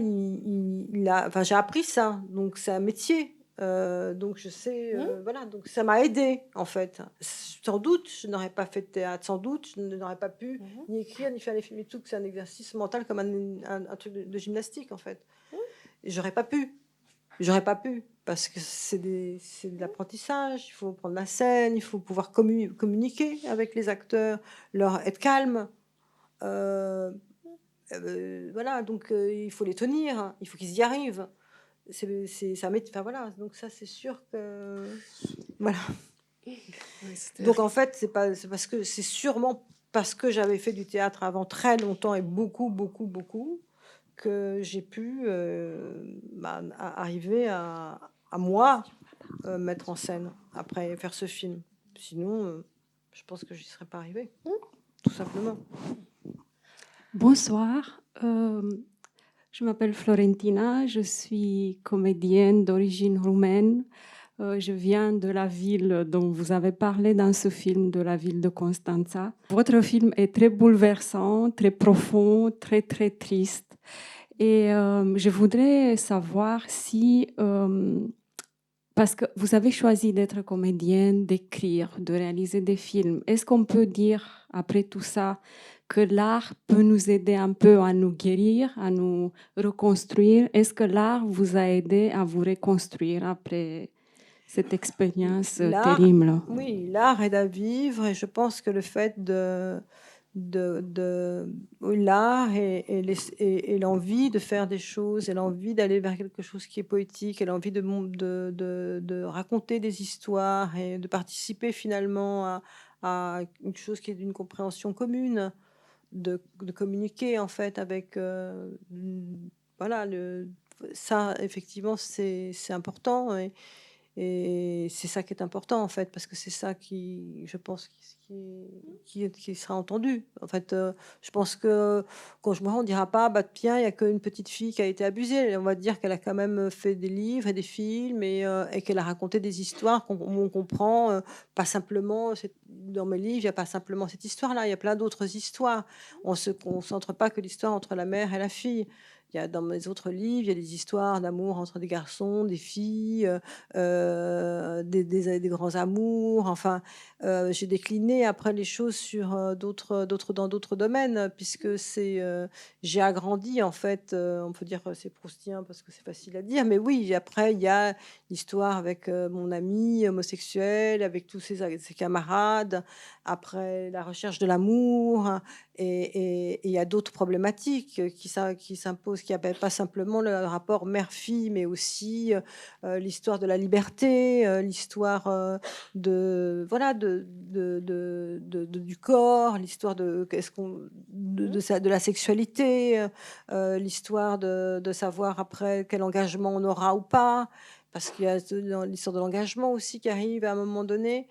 Speaker 2: enfin, j'ai appris ça, donc c'est un métier. Donc je sais, voilà, donc ça m'a aidé en fait. Sans doute, je n'aurais pas fait de théâtre, sans doute, je n'aurais pas pu ni écrire, ni faire les films et tout, que c'est un exercice mental comme un truc de gymnastique en fait. Et j'aurais pas pu, parce que c'est de l'apprentissage, il faut prendre la scène, il faut pouvoir communiquer avec les acteurs, leur être calme. Voilà, donc il faut les tenir, il faut qu'ils y arrivent. ça met, enfin voilà, donc ça c'est sûr que voilà.
Speaker 1: Oui,
Speaker 2: Donc en fait, c'est parce que c'est sûrement parce que j'avais fait du théâtre avant très longtemps et beaucoup que j'ai pu arriver à moi mettre en scène après faire ce film. Sinon, je pense que j'y serais pas arrivée, tout simplement.
Speaker 6: Bonsoir, je m'appelle Florentina, je suis comédienne d'origine roumaine. Je viens de la ville dont vous avez parlé dans ce film, de la ville de Constanța. Votre film est très bouleversant, très profond, très triste. Et je voudrais savoir si, parce que vous avez choisi d'être comédienne, d'écrire, de réaliser des films, est-ce qu'on peut dire, après tout ça, que l'art peut nous aider un peu à nous guérir, à nous reconstruire? Est-ce que l'art vous a aidé à vous reconstruire après cette expérience terrible?
Speaker 2: Oui, l'art aide à vivre, et je pense que le fait l'art et l'envie de faire des choses, et l'envie d'aller vers quelque chose qui est poétique, et l'envie de raconter des histoires et de participer finalement à une chose qui est d'une compréhension commune, de communiquer en fait avec voilà, ça effectivement c'est important, et c'est ça qui est important en fait, parce que c'est ça qui, je pense, qui sera entendu. En fait, je pense que quand je mourrai, on dira pas, bah tiens, il y a qu'une petite fille qui a été abusée. On va dire qu'elle a quand même fait des livres et des films, et qu'elle a raconté des histoires on comprend. Pas simplement, dans mes livres, il n'y a pas simplement cette histoire-là, il y a plein d'autres histoires. On se concentre pas que l'histoire entre la mère et la fille. Il y a, dans mes autres livres, il y a des histoires d'amour entre des garçons, des filles, des grands amours. Enfin, j'ai décliné après les choses sur dans d'autres domaines, puisque j'ai agrandi en fait. On peut dire que c'est proustien parce que c'est facile à dire, mais oui. Après, il y a l'histoire avec mon ami homosexuel, avec tous ses camarades. Après, la recherche de l'amour. Et il y a d'autres problématiques qui s'imposent, qui n'appellent pas simplement le rapport mère-fille, mais aussi l'histoire de la liberté, l'histoire voilà, du corps, l'histoire de la sexualité, l'histoire de savoir après quel engagement on aura ou pas, parce qu'il y a l'histoire de l'engagement aussi qui arrive à un moment donné.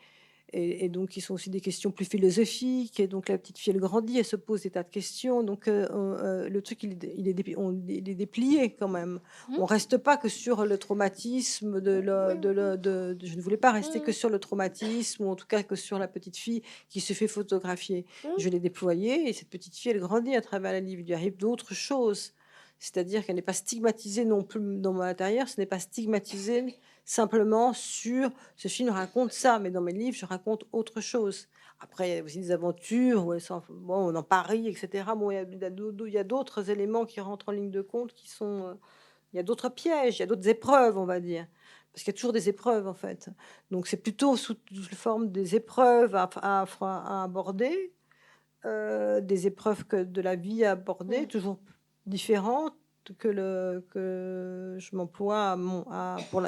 Speaker 2: Et donc, ils sont aussi des questions plus philosophiques. Et donc, la petite fille, elle grandit, elle se pose des tas de questions. Donc, le truc, il est déplié quand même. On reste pas que sur le traumatisme je ne voulais pas rester que sur le traumatisme, ou en tout cas que sur la petite fille qui se fait photographier. Je l'ai déployée, et cette petite fille, elle grandit à travers la livre. Il lui arrive d'autres choses. C'est-à-dire qu'elle n'est pas stigmatisée non plus dans mon intérieur. Ce n'est pas stigmatisé simplement sur ce film raconte ça, mais dans mes livres, je raconte autre chose. Après, il y a aussi des aventures, où on en parie, etc. Bon, il y a d'autres éléments qui rentrent en ligne de compte, qui sont... il y a d'autres pièges, il y a d'autres épreuves, on va dire. Parce qu'il y a toujours des épreuves, en fait. Donc, c'est plutôt sous forme des épreuves à aborder, des épreuves de la vie à aborder, toujours différentes, que je m'emploie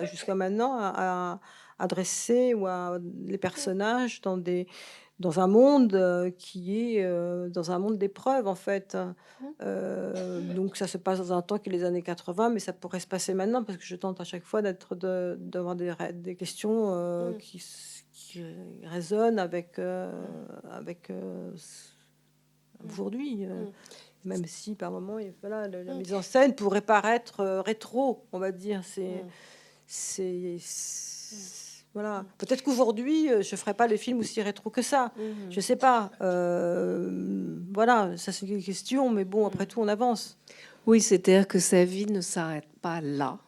Speaker 2: jusqu'à maintenant à adresser les personnages dans un monde qui est dans un monde d'épreuves en fait. Donc ça se passe dans un temps qui est les années 80, mais ça pourrait se passer maintenant, parce que je tente à chaque fois d'avoir des questions qui résonnent avec aujourd'hui. Même si par moment, voilà, la mise en scène pourrait paraître rétro, on va dire. Voilà. Peut-être qu'aujourd'hui, je ferai pas le film aussi rétro que ça. Je sais pas. Voilà, ça c'est une question, mais bon, après tout, on avance.
Speaker 1: Oui, c'est-à-dire que sa vie ne s'arrête pas là.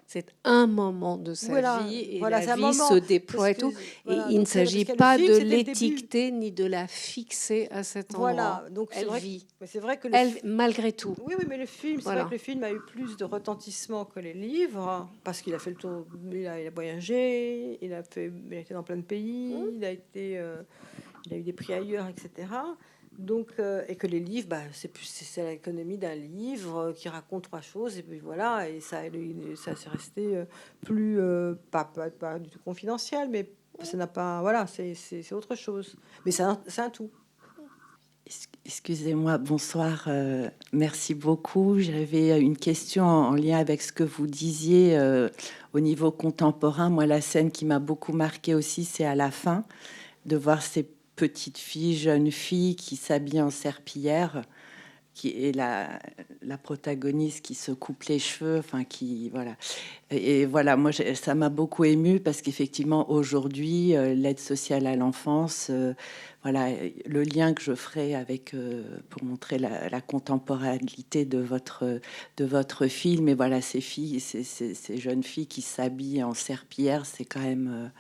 Speaker 1: C'est un moment de sa vie, et la vie se déploie et tout. Et il ne s'agit pas de l'étiqueter ni de la fixer à cet endroit.
Speaker 2: Voilà, donc
Speaker 1: elle vit.
Speaker 2: Mais c'est vrai que
Speaker 1: malgré tout.
Speaker 2: Oui, mais le film, c'est vrai que le film a eu plus de retentissement que les livres, parce qu'il a fait le tour, il a voyagé, il a été dans plein de pays, il a eu des prix ailleurs, etc. Donc, et que les livres, bah, c'est l'économie d'un livre qui raconte 3 choses, et puis voilà, et ça c'est resté plus, pas du tout confidentiel, mais ça n'a pas, voilà, c'est autre chose. Mais c'est un tout.
Speaker 7: Excusez-moi, bonsoir. Merci beaucoup. J'avais une question en lien avec ce que vous disiez au niveau contemporain. Moi, la scène qui m'a beaucoup marquée aussi, c'est à la fin, de voir ces petites filles, jeunes filles qui s'habillent en serpillière, qui est la protagoniste qui se coupe les cheveux, enfin qui voilà. Et voilà, moi ça m'a beaucoup émue parce qu'effectivement aujourd'hui l'aide sociale à l'enfance, voilà, le lien que je ferai avec pour montrer la contemporanéité de votre film. Et voilà, ces filles, ces jeunes filles qui s'habillent en serpillière, c'est quand même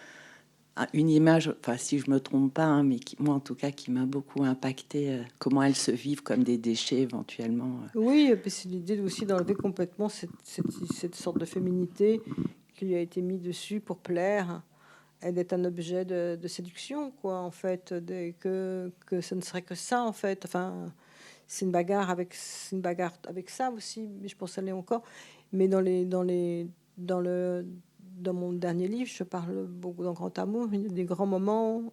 Speaker 7: une image, enfin si je me trompe pas, hein, mais moi en tout cas qui m'a beaucoup impacté, comment elles se vivent comme des déchets éventuellement.
Speaker 2: Oui, et puis c'est l'idée aussi d'enlever complètement cette sorte de féminité qui lui a été mise dessus pour plaire, et d'être un objet de séduction, quoi, en fait, que ce ne serait que ça, en fait. Enfin, c'est une bagarre avec ça aussi, mais je pense aller encore. Mais dans mon dernier livre, je parle beaucoup dans Grand Amour, des grands moments,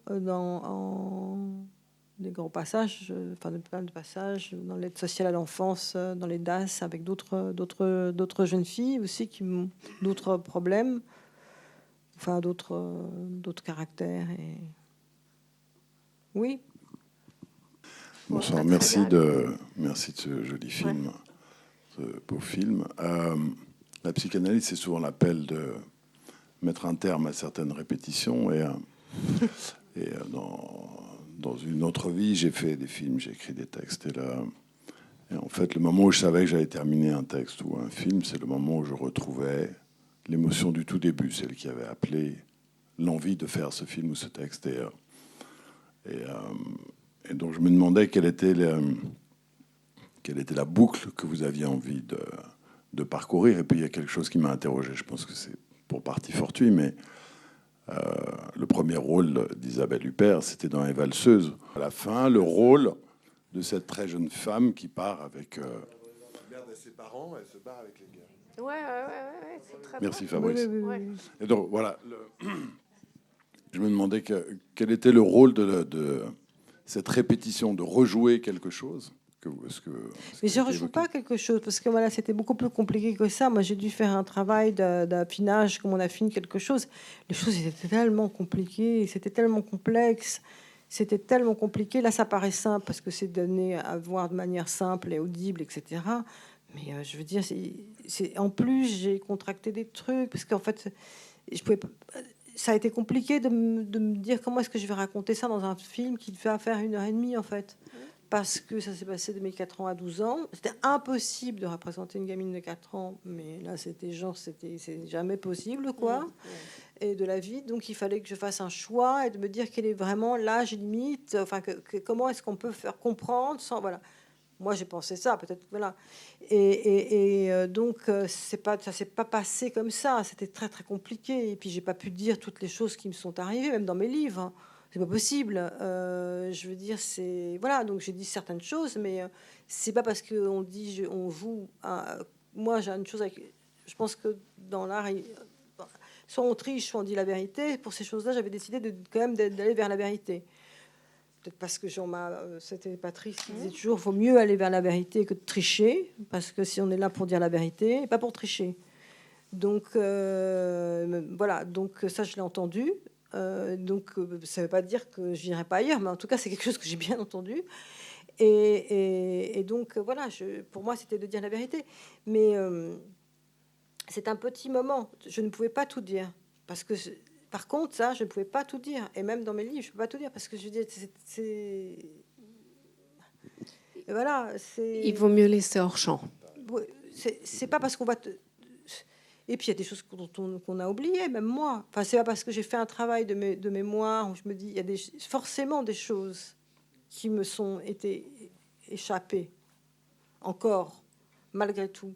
Speaker 2: des grands passages, enfin de plein de passages dans l'aide sociale à l'enfance, dans les DAS, avec d'autres jeunes filles aussi qui ont d'autres problèmes, enfin d'autres caractères. Et oui.
Speaker 8: Bonsoir, merci de ce joli film, ce beau film. La psychanalyse, c'est souvent l'appel de mettre un terme à certaines répétitions. Et dans une autre vie, j'ai fait des films, j'ai écrit des textes. Et en fait, le moment où je savais que j'allais terminer un texte ou un film, c'est le moment où je retrouvais l'émotion du tout début, celle qui avait appelé l'envie de faire ce film ou ce texte. Et donc je me demandais quelle était la boucle que vous aviez envie de parcourir. Et puis il y a quelque chose qui m'a interrogé. Je pense que c'est pour partie fortuit, mais le premier rôle d'Isabelle Huppert, c'était dans Les Valseuses. À la fin, le rôle de cette très jeune femme qui part avec...
Speaker 9: La mère de ses parents, elle se barre avec les gars.
Speaker 1: Ouais, c'est très
Speaker 8: Merci
Speaker 1: bon.
Speaker 8: Fabrice.
Speaker 1: Ouais.
Speaker 8: Et donc voilà, je me demandais quel était le rôle de cette répétition, de rejouer quelque chose.
Speaker 2: Mais je ne rejoue pas quelque chose, parce que voilà, c'était beaucoup plus compliqué que ça. Moi, j'ai dû faire un travail d'affinage, comme on affine quelque chose. Les choses étaient tellement compliquées, c'était tellement complexe, c'était tellement compliqué. Là, ça paraît simple, parce que c'est donné à voir de manière simple et audible, etc. Mais je veux dire, en plus, j'ai contracté des trucs, parce qu'en fait, je pouvais pas... Ça a été compliqué de me dire comment est-ce que je vais raconter ça dans un film qui va faire 1h30, en fait. Parce que ça s'est passé de mes 4 ans à 12 ans. C'était impossible de représenter une gamine de 4 ans, mais là, c'est jamais possible, quoi. Et de la vie, donc il fallait que je fasse un choix et de me dire quel est vraiment l'âge limite, enfin, comment est-ce qu'on peut faire comprendre sans, voilà. Moi, j'ai pensé ça, peut-être, voilà. Donc, ça s'est pas passé comme ça. C'était très, très compliqué. Et puis, j'ai pas pu dire toutes les choses qui me sont arrivées, même dans mes livres. C'est pas possible. Je veux dire, c'est voilà. Donc, j'ai dit certaines choses, mais c'est pas parce qu'on dit, on joue. Moi, j'ai une chose avec. Je pense que dans l'art, soit on triche, soit on dit la vérité. Pour ces choses-là, j'avais décidé quand même d'aller vers la vérité. Peut-être parce que c'était Patrice qui disait toujours il faut mieux aller vers la vérité que de tricher, parce que si on est là pour dire la vérité, pas pour tricher. Donc voilà, donc ça je l'ai entendu. Donc ça ne veut pas dire que je n'irai pas ailleurs, mais en tout cas c'est quelque chose que j'ai bien entendu. Et donc voilà, pour moi c'était de dire la vérité. Mais c'est un petit moment, je ne pouvais pas tout dire, parce que... Par contre, ça, je ne pouvais pas tout dire. Et même dans mes livres, je ne peux pas tout dire. Parce que je dis, voilà,
Speaker 1: il vaut mieux laisser hors champ.
Speaker 2: C'est pas parce qu'on va... Et puis, il y a des choses qu'on a oubliées, même moi. Enfin, c'est pas parce que j'ai fait un travail de mémoire où je me dis, il y a forcément des choses qui me sont été échappées. Encore, malgré tout.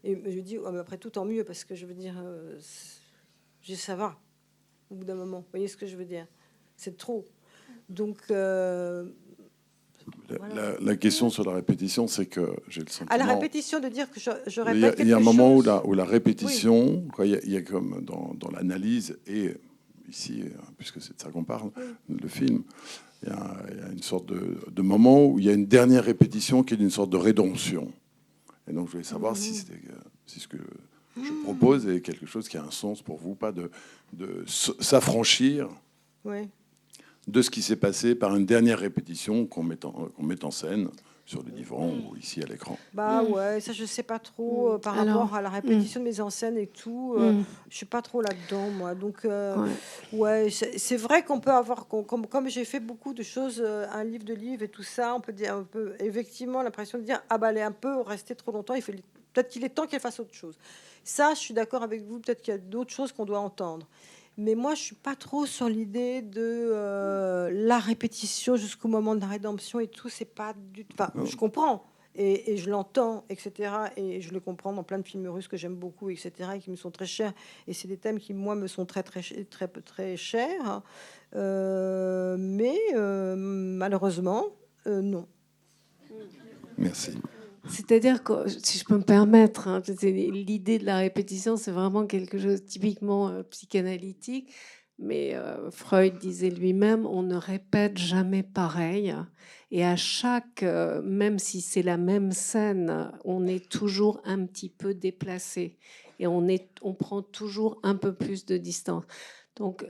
Speaker 2: Et je dis, oh, mais après tout, tant mieux. Parce que je veux dire, ça va. Au bout d'un moment, vous voyez ce que je veux dire, c'est trop. Donc
Speaker 8: La question sur la répétition, c'est que j'ai le sentiment...
Speaker 2: À la répétition, de dire que je
Speaker 8: Il y
Speaker 2: répète
Speaker 8: a un
Speaker 2: quelque
Speaker 8: moment
Speaker 2: chose.
Speaker 8: où la répétition, quoi, il y a comme dans l'analyse, et ici, puisque c'est de ça qu'on parle, le film, il y a une sorte de moment où il y a une dernière répétition qui est d'une sorte de rédemption. Et donc, je voulais savoir si ce que je propose est quelque chose qui a un sens pour vous, pas de s'affranchir de ce qui s'est passé par une dernière répétition qu'on met en scène sur le divan ou ici à l'écran.
Speaker 2: Bah ouais, ça je sais pas trop par rapport à la répétition de mise en scène et tout. Je suis pas trop là-dedans moi. Donc ouais, c'est vrai qu'on peut avoir, comme j'ai fait beaucoup de choses, un livre de livres et tout ça, on peut dire un peu effectivement l'impression de dire ah bah elle est un peu restée trop longtemps. Peut-être qu'il est temps qu'elle fasse autre chose. Ça, je suis d'accord avec vous. Peut-être qu'il y a d'autres choses qu'on doit entendre. Mais moi, je suis pas trop sur l'idée de la répétition jusqu'au moment de la rédemption et tout. C'est pas du tout. Enfin, je comprends et je l'entends, etc. Et je le comprends dans plein de films russes que j'aime beaucoup, etc. Et qui me sont très chers. Et c'est des thèmes qui moi me sont très chers. Mais malheureusement, non.
Speaker 8: Merci.
Speaker 1: C'est-à-dire que, si je peux me permettre, hein, l'idée de la répétition, c'est vraiment quelque chose typiquement psychanalytique. Mais Freud disait lui-même, on ne répète jamais pareil. Et à chaque, même si c'est la même scène, on est toujours un petit peu déplacé. Et on prend toujours un peu plus de distance. Donc,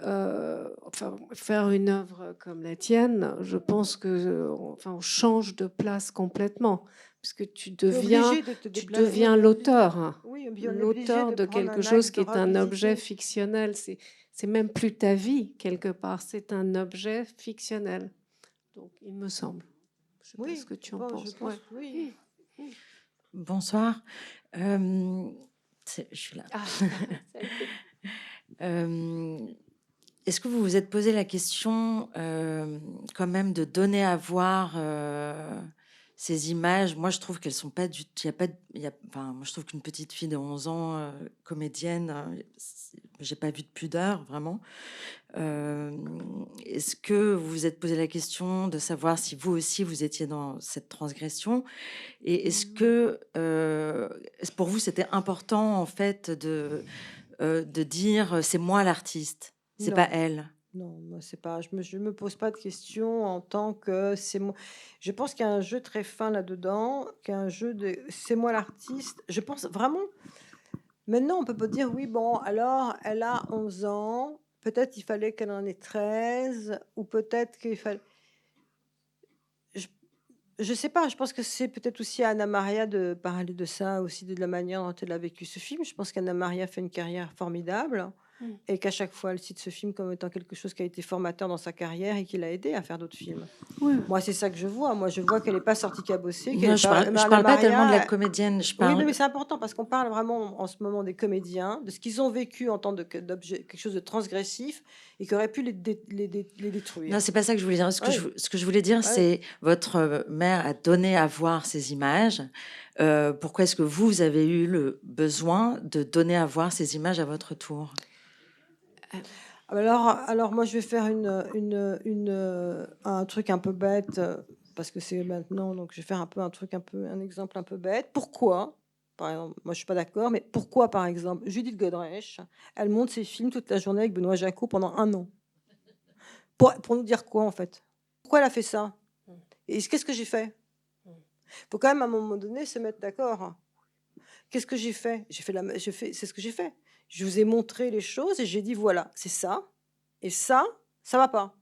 Speaker 1: faire une œuvre comme la tienne, je pense que, on change de place complètement. Parce que tu deviens l'auteur.
Speaker 2: Oui,
Speaker 1: l'auteur de quelque chose qui est un objet fictionnel. C'est même plus ta vie, quelque part. C'est un objet fictionnel. Donc, il me semble. Je sais pas ce que tu en penses.
Speaker 2: Oui.
Speaker 10: Bonsoir. Je suis là. Est-ce que vous vous êtes posé la question quand même de donner à voir ces images? Moi, je trouve qu'elles sont pas du tout. Moi, je trouve qu'une petite fille de 11 ans, comédienne, j'ai pas vu de pudeur, vraiment. Est-ce que vous vous êtes posé la question de savoir si vous aussi, vous étiez dans cette transgression? Et est-ce que, pour vous, c'était important, en fait, de dire c'est moi l'artiste, c'est pas elle?
Speaker 2: Non, moi c'est pas. Je me pose pas de questions en tant que c'est moi. Je pense qu'il y a un jeu très fin là-dedans, qu'il y a un jeu de c'est moi l'artiste. Je pense vraiment. Maintenant, on peut pas dire oui, bon, alors elle a 11 ans, peut-être il fallait qu'elle en ait 13, ou peut-être qu'il fallait. Je sais pas, je pense que c'est peut-être aussi à Anna Maria de parler de ça, aussi de la manière dont elle a vécu ce film. Je pense qu'Anna Maria fait une carrière formidable et qu'à chaque fois, elle cite ce film comme étant quelque chose qui a été formateur dans sa carrière et qui l'a aidé à faire d'autres films. Moi, c'est ça que je vois. Moi, je vois qu'elle n'est pas sortie cabossée.
Speaker 10: Non, je parle pas tellement de la comédienne.
Speaker 2: Oui, mais c'est important parce qu'on parle vraiment en ce moment des comédiens, de ce qu'ils ont vécu en tant d'objet, quelque chose de transgressif et qui aurait pu les détruire.
Speaker 10: Non, c'est pas ça que je voulais dire. Ce que je voulais dire, c'est votre mère a donné à voir ces images. Pourquoi est-ce que vous avez eu le besoin de donner à voir ces images à votre tour?
Speaker 2: Alors moi, je vais faire un truc un peu bête parce que c'est maintenant, donc je vais faire un exemple un peu bête. Pourquoi? Par exemple, moi je suis pas d'accord, mais pourquoi par exemple Judith Godrèche, elle monte ses films toute la journée avec Benoît Jacot pendant 1 an pour nous dire quoi en fait? Pourquoi elle a fait ça? Et qu'est-ce que j'ai fait? Faut quand même à un moment donné se mettre d'accord. Qu'est-ce que j'ai fait? C'est ce que j'ai fait. Je vous ai montré les choses et j'ai dit voilà, c'est ça et ça va pas.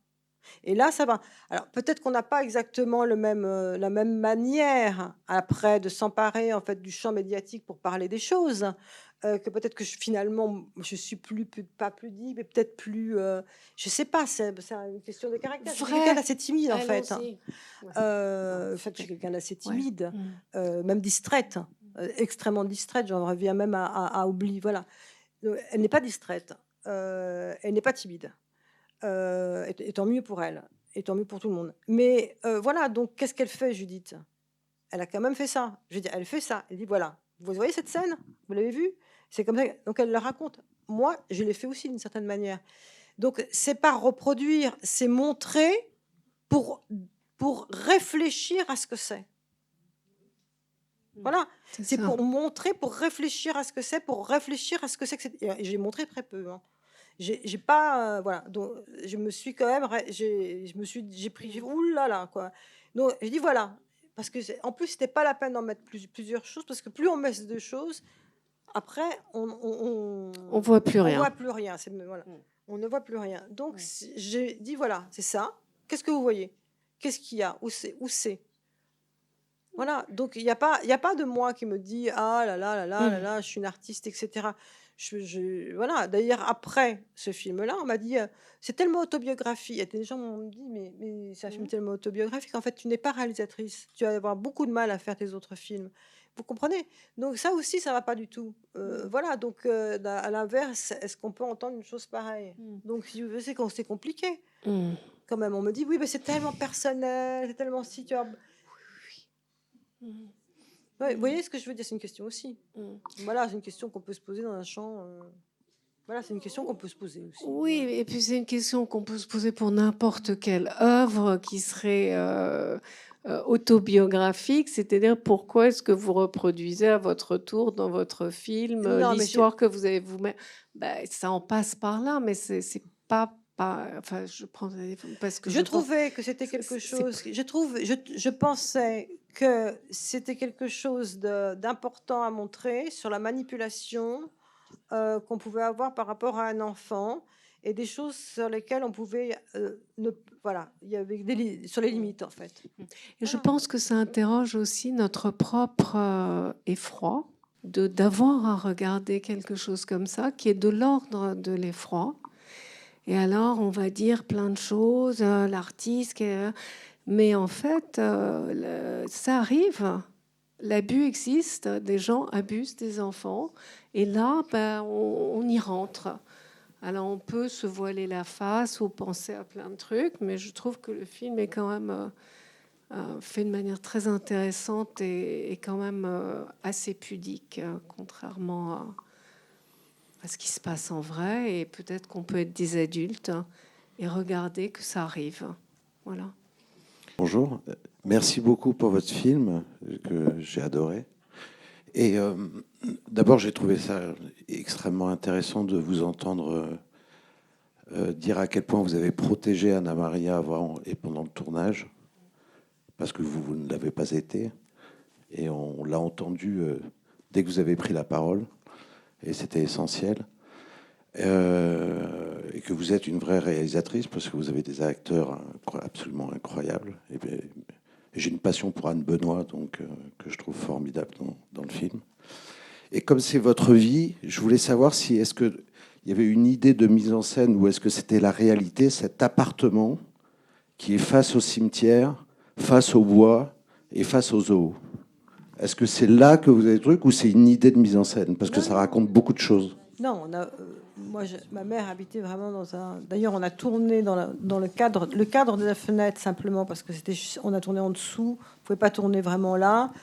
Speaker 2: Et là, ça va. Alors peut-être qu'on n'a pas exactement la même manière après de s'emparer en fait du champ médiatique pour parler des choses. Que peut-être que finalement je suis pas plus dit, mais peut-être plus. Je sais pas. C'est une question de caractère. Je suis quelqu'un d'assez timide en fait. Je suis quelqu'un d'assez timide, même distraite, extrêmement distraite. J'en reviens même à oublier. Voilà. Elle n'est pas distraite. Elle n'est pas timide. Et tant mieux pour elle, et tant mieux pour tout le monde. Mais voilà, donc qu'est-ce qu'elle fait, Judith? Elle a quand même fait ça. Je veux dire, elle fait ça. Elle dit voilà, vous voyez cette scène? Vous l'avez vue? C'est comme ça. Donc elle la raconte. Moi, je l'ai fait aussi d'une certaine manière. Donc c'est pas reproduire, c'est montrer pour pour réfléchir à ce que c'est. Voilà, c'est pour montrer, pour réfléchir à ce que c'est, pour réfléchir à ce que c'est. Et j'ai montré très peu. Hein. J'ai pas, voilà. Donc je me suis quand même, j'ai pris, oulala quoi. Donc j'ai dit voilà, parce que en plus c'était pas la peine d'en mettre plusieurs choses, parce que plus on met de choses, après on
Speaker 1: voit plus rien.
Speaker 2: On voit plus rien. Voilà, on ne voit plus rien. Donc j'ai dit voilà, c'est ça. Qu'est-ce que vous voyez? Qu'est-ce qu'il y a? Où c'est? Voilà, donc il n'y a pas de moi qui me dit ah là là là là là là, je suis une artiste, etc. Voilà. D'ailleurs, après ce film-là, on m'a dit c'est tellement autobiographique. Et des gens m'ont dit mais c'est un film tellement autobiographique. En fait, tu n'es pas réalisatrice. Tu vas avoir beaucoup de mal à faire tes autres films. Vous comprenez? Donc ça aussi, ça va pas du tout. Voilà. Donc à l'inverse, est-ce qu'on peut entendre une chose pareille? Donc si vous voulez, c'est compliqué. Quand même, on me dit oui, mais c'est tellement personnel, c'est tellement si tu as... Ouais, vous voyez ce que je veux dire? C'est une question aussi. Voilà, c'est une question qu'on peut se poser dans un champ. Voilà, c'est une question qu'on peut se poser aussi.
Speaker 1: Oui, et puis c'est une question qu'on peut se poser pour n'importe quelle œuvre qui serait autobiographique, c'est-à-dire pourquoi est-ce que vous reproduisez à votre tour dans votre film l'histoire que vous avez vous-même. Ça en passe par là, mais c'est pas. Enfin, je prends parce que
Speaker 2: je trouvais que c'était quelque chose. Je pensais que c'était quelque chose d'important à montrer sur la manipulation qu'on pouvait avoir par rapport à un enfant et des choses sur lesquelles on pouvait voilà, il y avait sur les limites en fait.
Speaker 1: Et je pense que ça interroge aussi notre propre effroi d'avoir à regarder quelque chose comme ça qui est de l'ordre de l'effroi. Et alors, on va dire plein de choses, l'artiste, mais en fait, ça arrive. L'abus existe, des gens abusent des enfants, et là, on y rentre. Alors, on peut se voiler la face ou penser à plein de trucs, mais je trouve que le film est quand même fait de manière très intéressante et quand même assez pudique, contrairement à ce qui se passe en vrai, et peut-être qu'on peut être des adultes et regarder que ça arrive. Voilà.
Speaker 11: Bonjour, merci beaucoup pour votre film que j'ai adoré. Et d'abord, j'ai trouvé ça extrêmement intéressant de vous entendre dire à quel point vous avez protégé Anna Maria avant et pendant le tournage, parce que vous ne l'avez pas été. Et on l'a entendu dès que vous avez pris la parole. Et c'était essentiel. Et que vous êtes une vraie réalisatrice parce que vous avez des acteurs absolument incroyables. Et j'ai une passion pour Anne Benoît, donc, que je trouve formidable dans le film. Et comme c'est votre vie, je voulais savoir si est-ce qu'il y avait une idée de mise en scène ou est-ce que c'était la réalité, cet appartement qui est face au cimetière, face au bois et face au zoo. Est-ce que c'est là que vous avez le truc ou c'est une idée de mise en scène? Parce que ça raconte beaucoup de choses.
Speaker 2: Non, ma mère habitait vraiment dans un... D'ailleurs, on a tourné dans le cadre de la fenêtre simplement parce que on a tourné en dessous. On ne pouvait pas tourner vraiment là.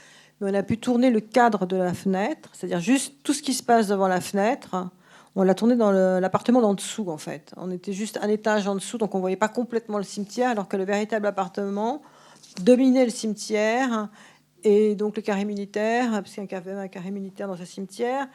Speaker 2: Mais on a pu tourner le cadre de la fenêtre, c'est-à-dire juste tout ce qui se passe devant la fenêtre. On l'a tourné dans l'appartement d'en dessous, en fait. On était juste un étage en dessous, donc on ne voyait pas complètement le cimetière, alors que le véritable appartement dominait le cimetière... Et donc le carré militaire, parce qu'il y avait un carré militaire dans ce cimetière.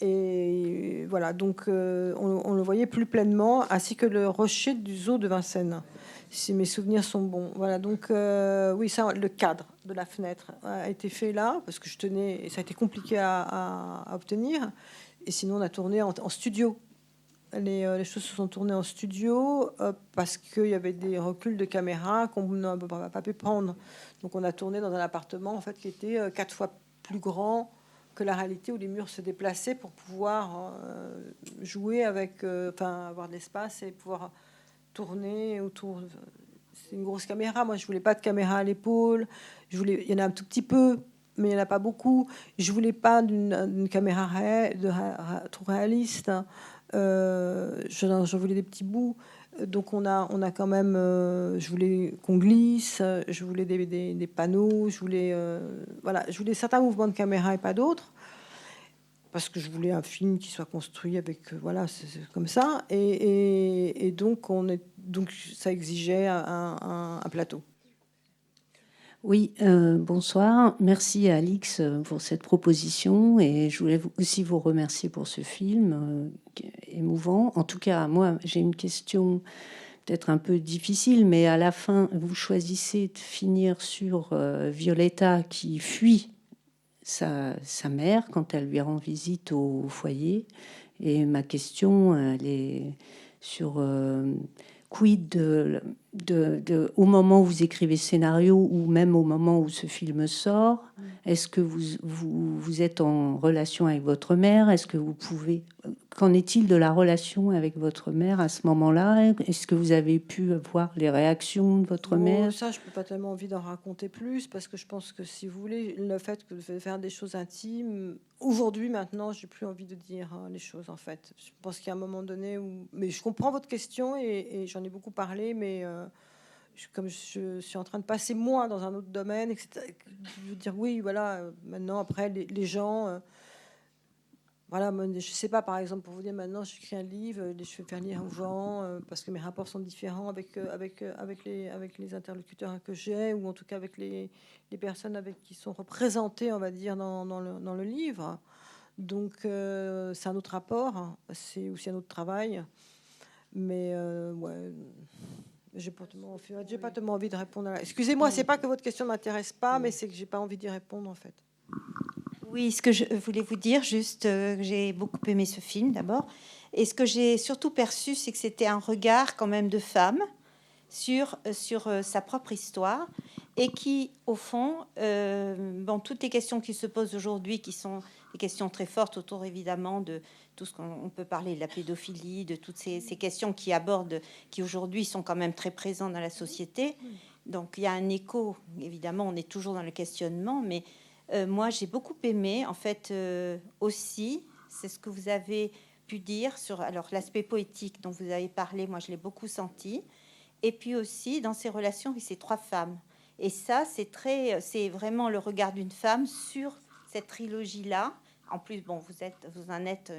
Speaker 2: Et voilà, donc on le voyait plus pleinement, ainsi que le rocher du zoo de Vincennes, si mes souvenirs sont bons. Voilà, donc oui, ça, le cadre de la fenêtre a été fait là, parce que je tenais, et ça a été compliqué à obtenir. Et sinon, on a tourné en studio. Les choses se sont tournées en studio parce qu'il y avait des reculs de caméra qu'on n'a pas pu prendre. Donc on a tourné dans un appartement en fait qui était 4 fois plus grand que la réalité, où les murs se déplaçaient pour pouvoir jouer avec, avoir de l'espace et pouvoir tourner autour. C'est une grosse caméra. Moi, je voulais pas de caméra à l'épaule. Il y en a un tout petit peu, mais il n'y en a pas beaucoup. Je voulais pas d'une caméra trop réaliste. Je voulais des petits bouts, donc on a quand même je voulais qu'on glisse, je voulais des panneaux, je voulais certains mouvements de caméra et pas d'autres, parce que je voulais un film qui soit construit avec c'est comme ça, et donc ça exigeait un plateau.
Speaker 12: Oui, bonsoir. Merci à Alix pour cette proposition et je voulais aussi vous remercier pour ce film émouvant. En tout cas, moi, j'ai une question peut-être un peu difficile, mais à la fin, vous choisissez de finir sur Violetta qui fuit sa mère quand elle lui rend visite au foyer. Et ma question, elle est sur quid au moment où vous écrivez ce scénario ou même au moment où ce film sort, est-ce que vous êtes en relation avec votre mère? Est-ce que vous pouvez... Qu'en est-il de la relation avec votre mère à ce moment-là? Est-ce que vous avez pu voir les réactions de votre mère?
Speaker 2: Ça, je peux pas tellement envie d'en raconter plus parce que je pense que si vous voulez, le fait que de faire des choses intimes, aujourd'hui, maintenant, j'ai plus envie de dire les choses en fait. Je pense qu'il y a un moment donné où, mais je comprends votre question et j'en ai beaucoup parlé, mais comme je suis en train de passer moi dans un autre domaine, etc., je veux dire oui, voilà. Maintenant, après, les gens. Voilà, je sais pas, par exemple, pour vous dire, maintenant, j'écris un livre, je fais faire lire aux gens parce que mes rapports sont différents avec les interlocuteurs que j'ai, ou en tout cas avec les personnes avec qui sont représentées, on va dire, dans le livre. Donc, c'est un autre rapport, hein. C'est aussi un autre travail. Mais, ouais, j'ai pas tellement envie de répondre. Excusez-moi, c'est pas que votre question m'intéresse pas, mais c'est que j'ai pas envie d'y répondre, en fait.
Speaker 13: Oui, ce que je voulais vous dire, juste, j'ai beaucoup aimé ce film d'abord. Et ce que j'ai surtout perçu, c'est que c'était un regard quand même de femme sur sa propre histoire et qui, au fond, bon, toutes les questions qui se posent aujourd'hui, qui sont des questions très fortes autour évidemment de tout ce qu'on peut parler de la pédophilie, de toutes ces questions qui abordent, qui aujourd'hui sont quand même très présentes dans la société. Donc il y a un écho, évidemment, on est toujours dans le questionnement, mais moi, j'ai beaucoup aimé, en fait, aussi, c'est ce que vous avez pu dire sur alors l'aspect poétique dont vous avez parlé. Moi, je l'ai beaucoup senti, et puis aussi dans ses relations avec ces trois femmes. Et ça, c'est vraiment le regard d'une femme sur cette trilogie-là. En plus, bon, vous en êtes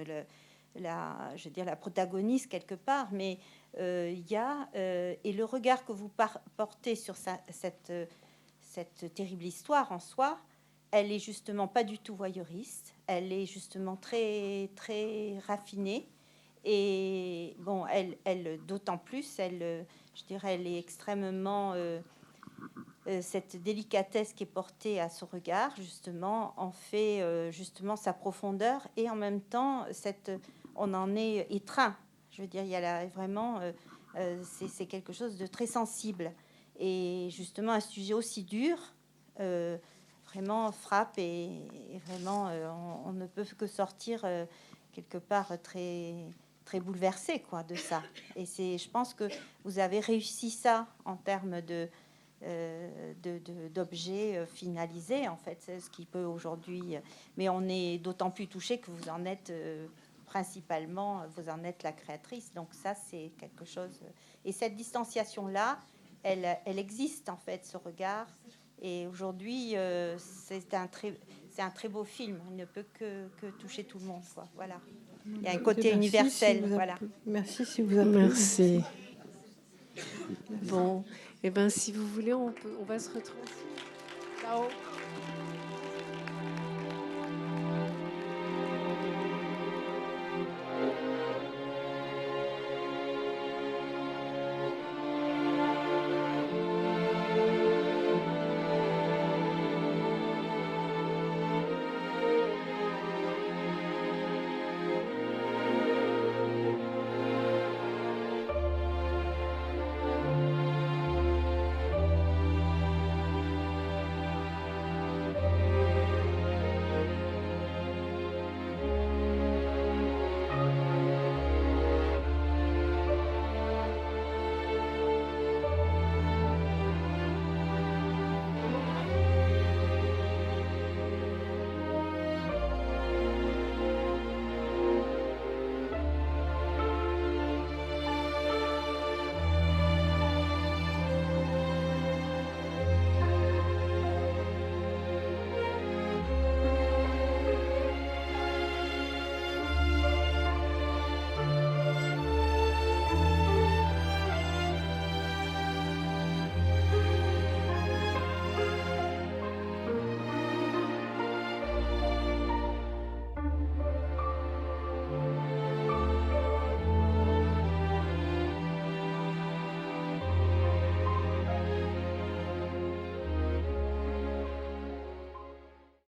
Speaker 13: je veux dire, la protagoniste quelque part, mais il y a et le regard que vous portez sur cette terrible histoire en soi. Elle est justement pas du tout voyeuriste. Elle est justement très très raffinée. Et bon, elle d'autant plus, je dirais, elle est extrêmement cette délicatesse qui est portée à ce regard, justement, en fait justement sa profondeur et en même temps on en est étreint. Je veux dire, il y a là vraiment c'est quelque chose de très sensible et justement un sujet aussi dur. Vraiment frappe et vraiment on ne peut que sortir quelque part très très bouleversé quoi de ça. Et je pense que vous avez réussi ça en termes d'objets finalisés, en fait, c'est ce qui peut aujourd'hui, mais on est d'autant plus touché que vous en êtes principalement, vous en êtes la créatrice, donc ça c'est quelque chose, et cette distanciation là elle existe en fait, ce regard. Et aujourd'hui, c'est un très beau film. Il ne peut que toucher tout le monde, quoi. Voilà. Il y a un côté universel. Voilà.
Speaker 2: Merci si vous avez.
Speaker 1: Merci. Bon, et ben si vous voulez, on va se retrouver là-haut.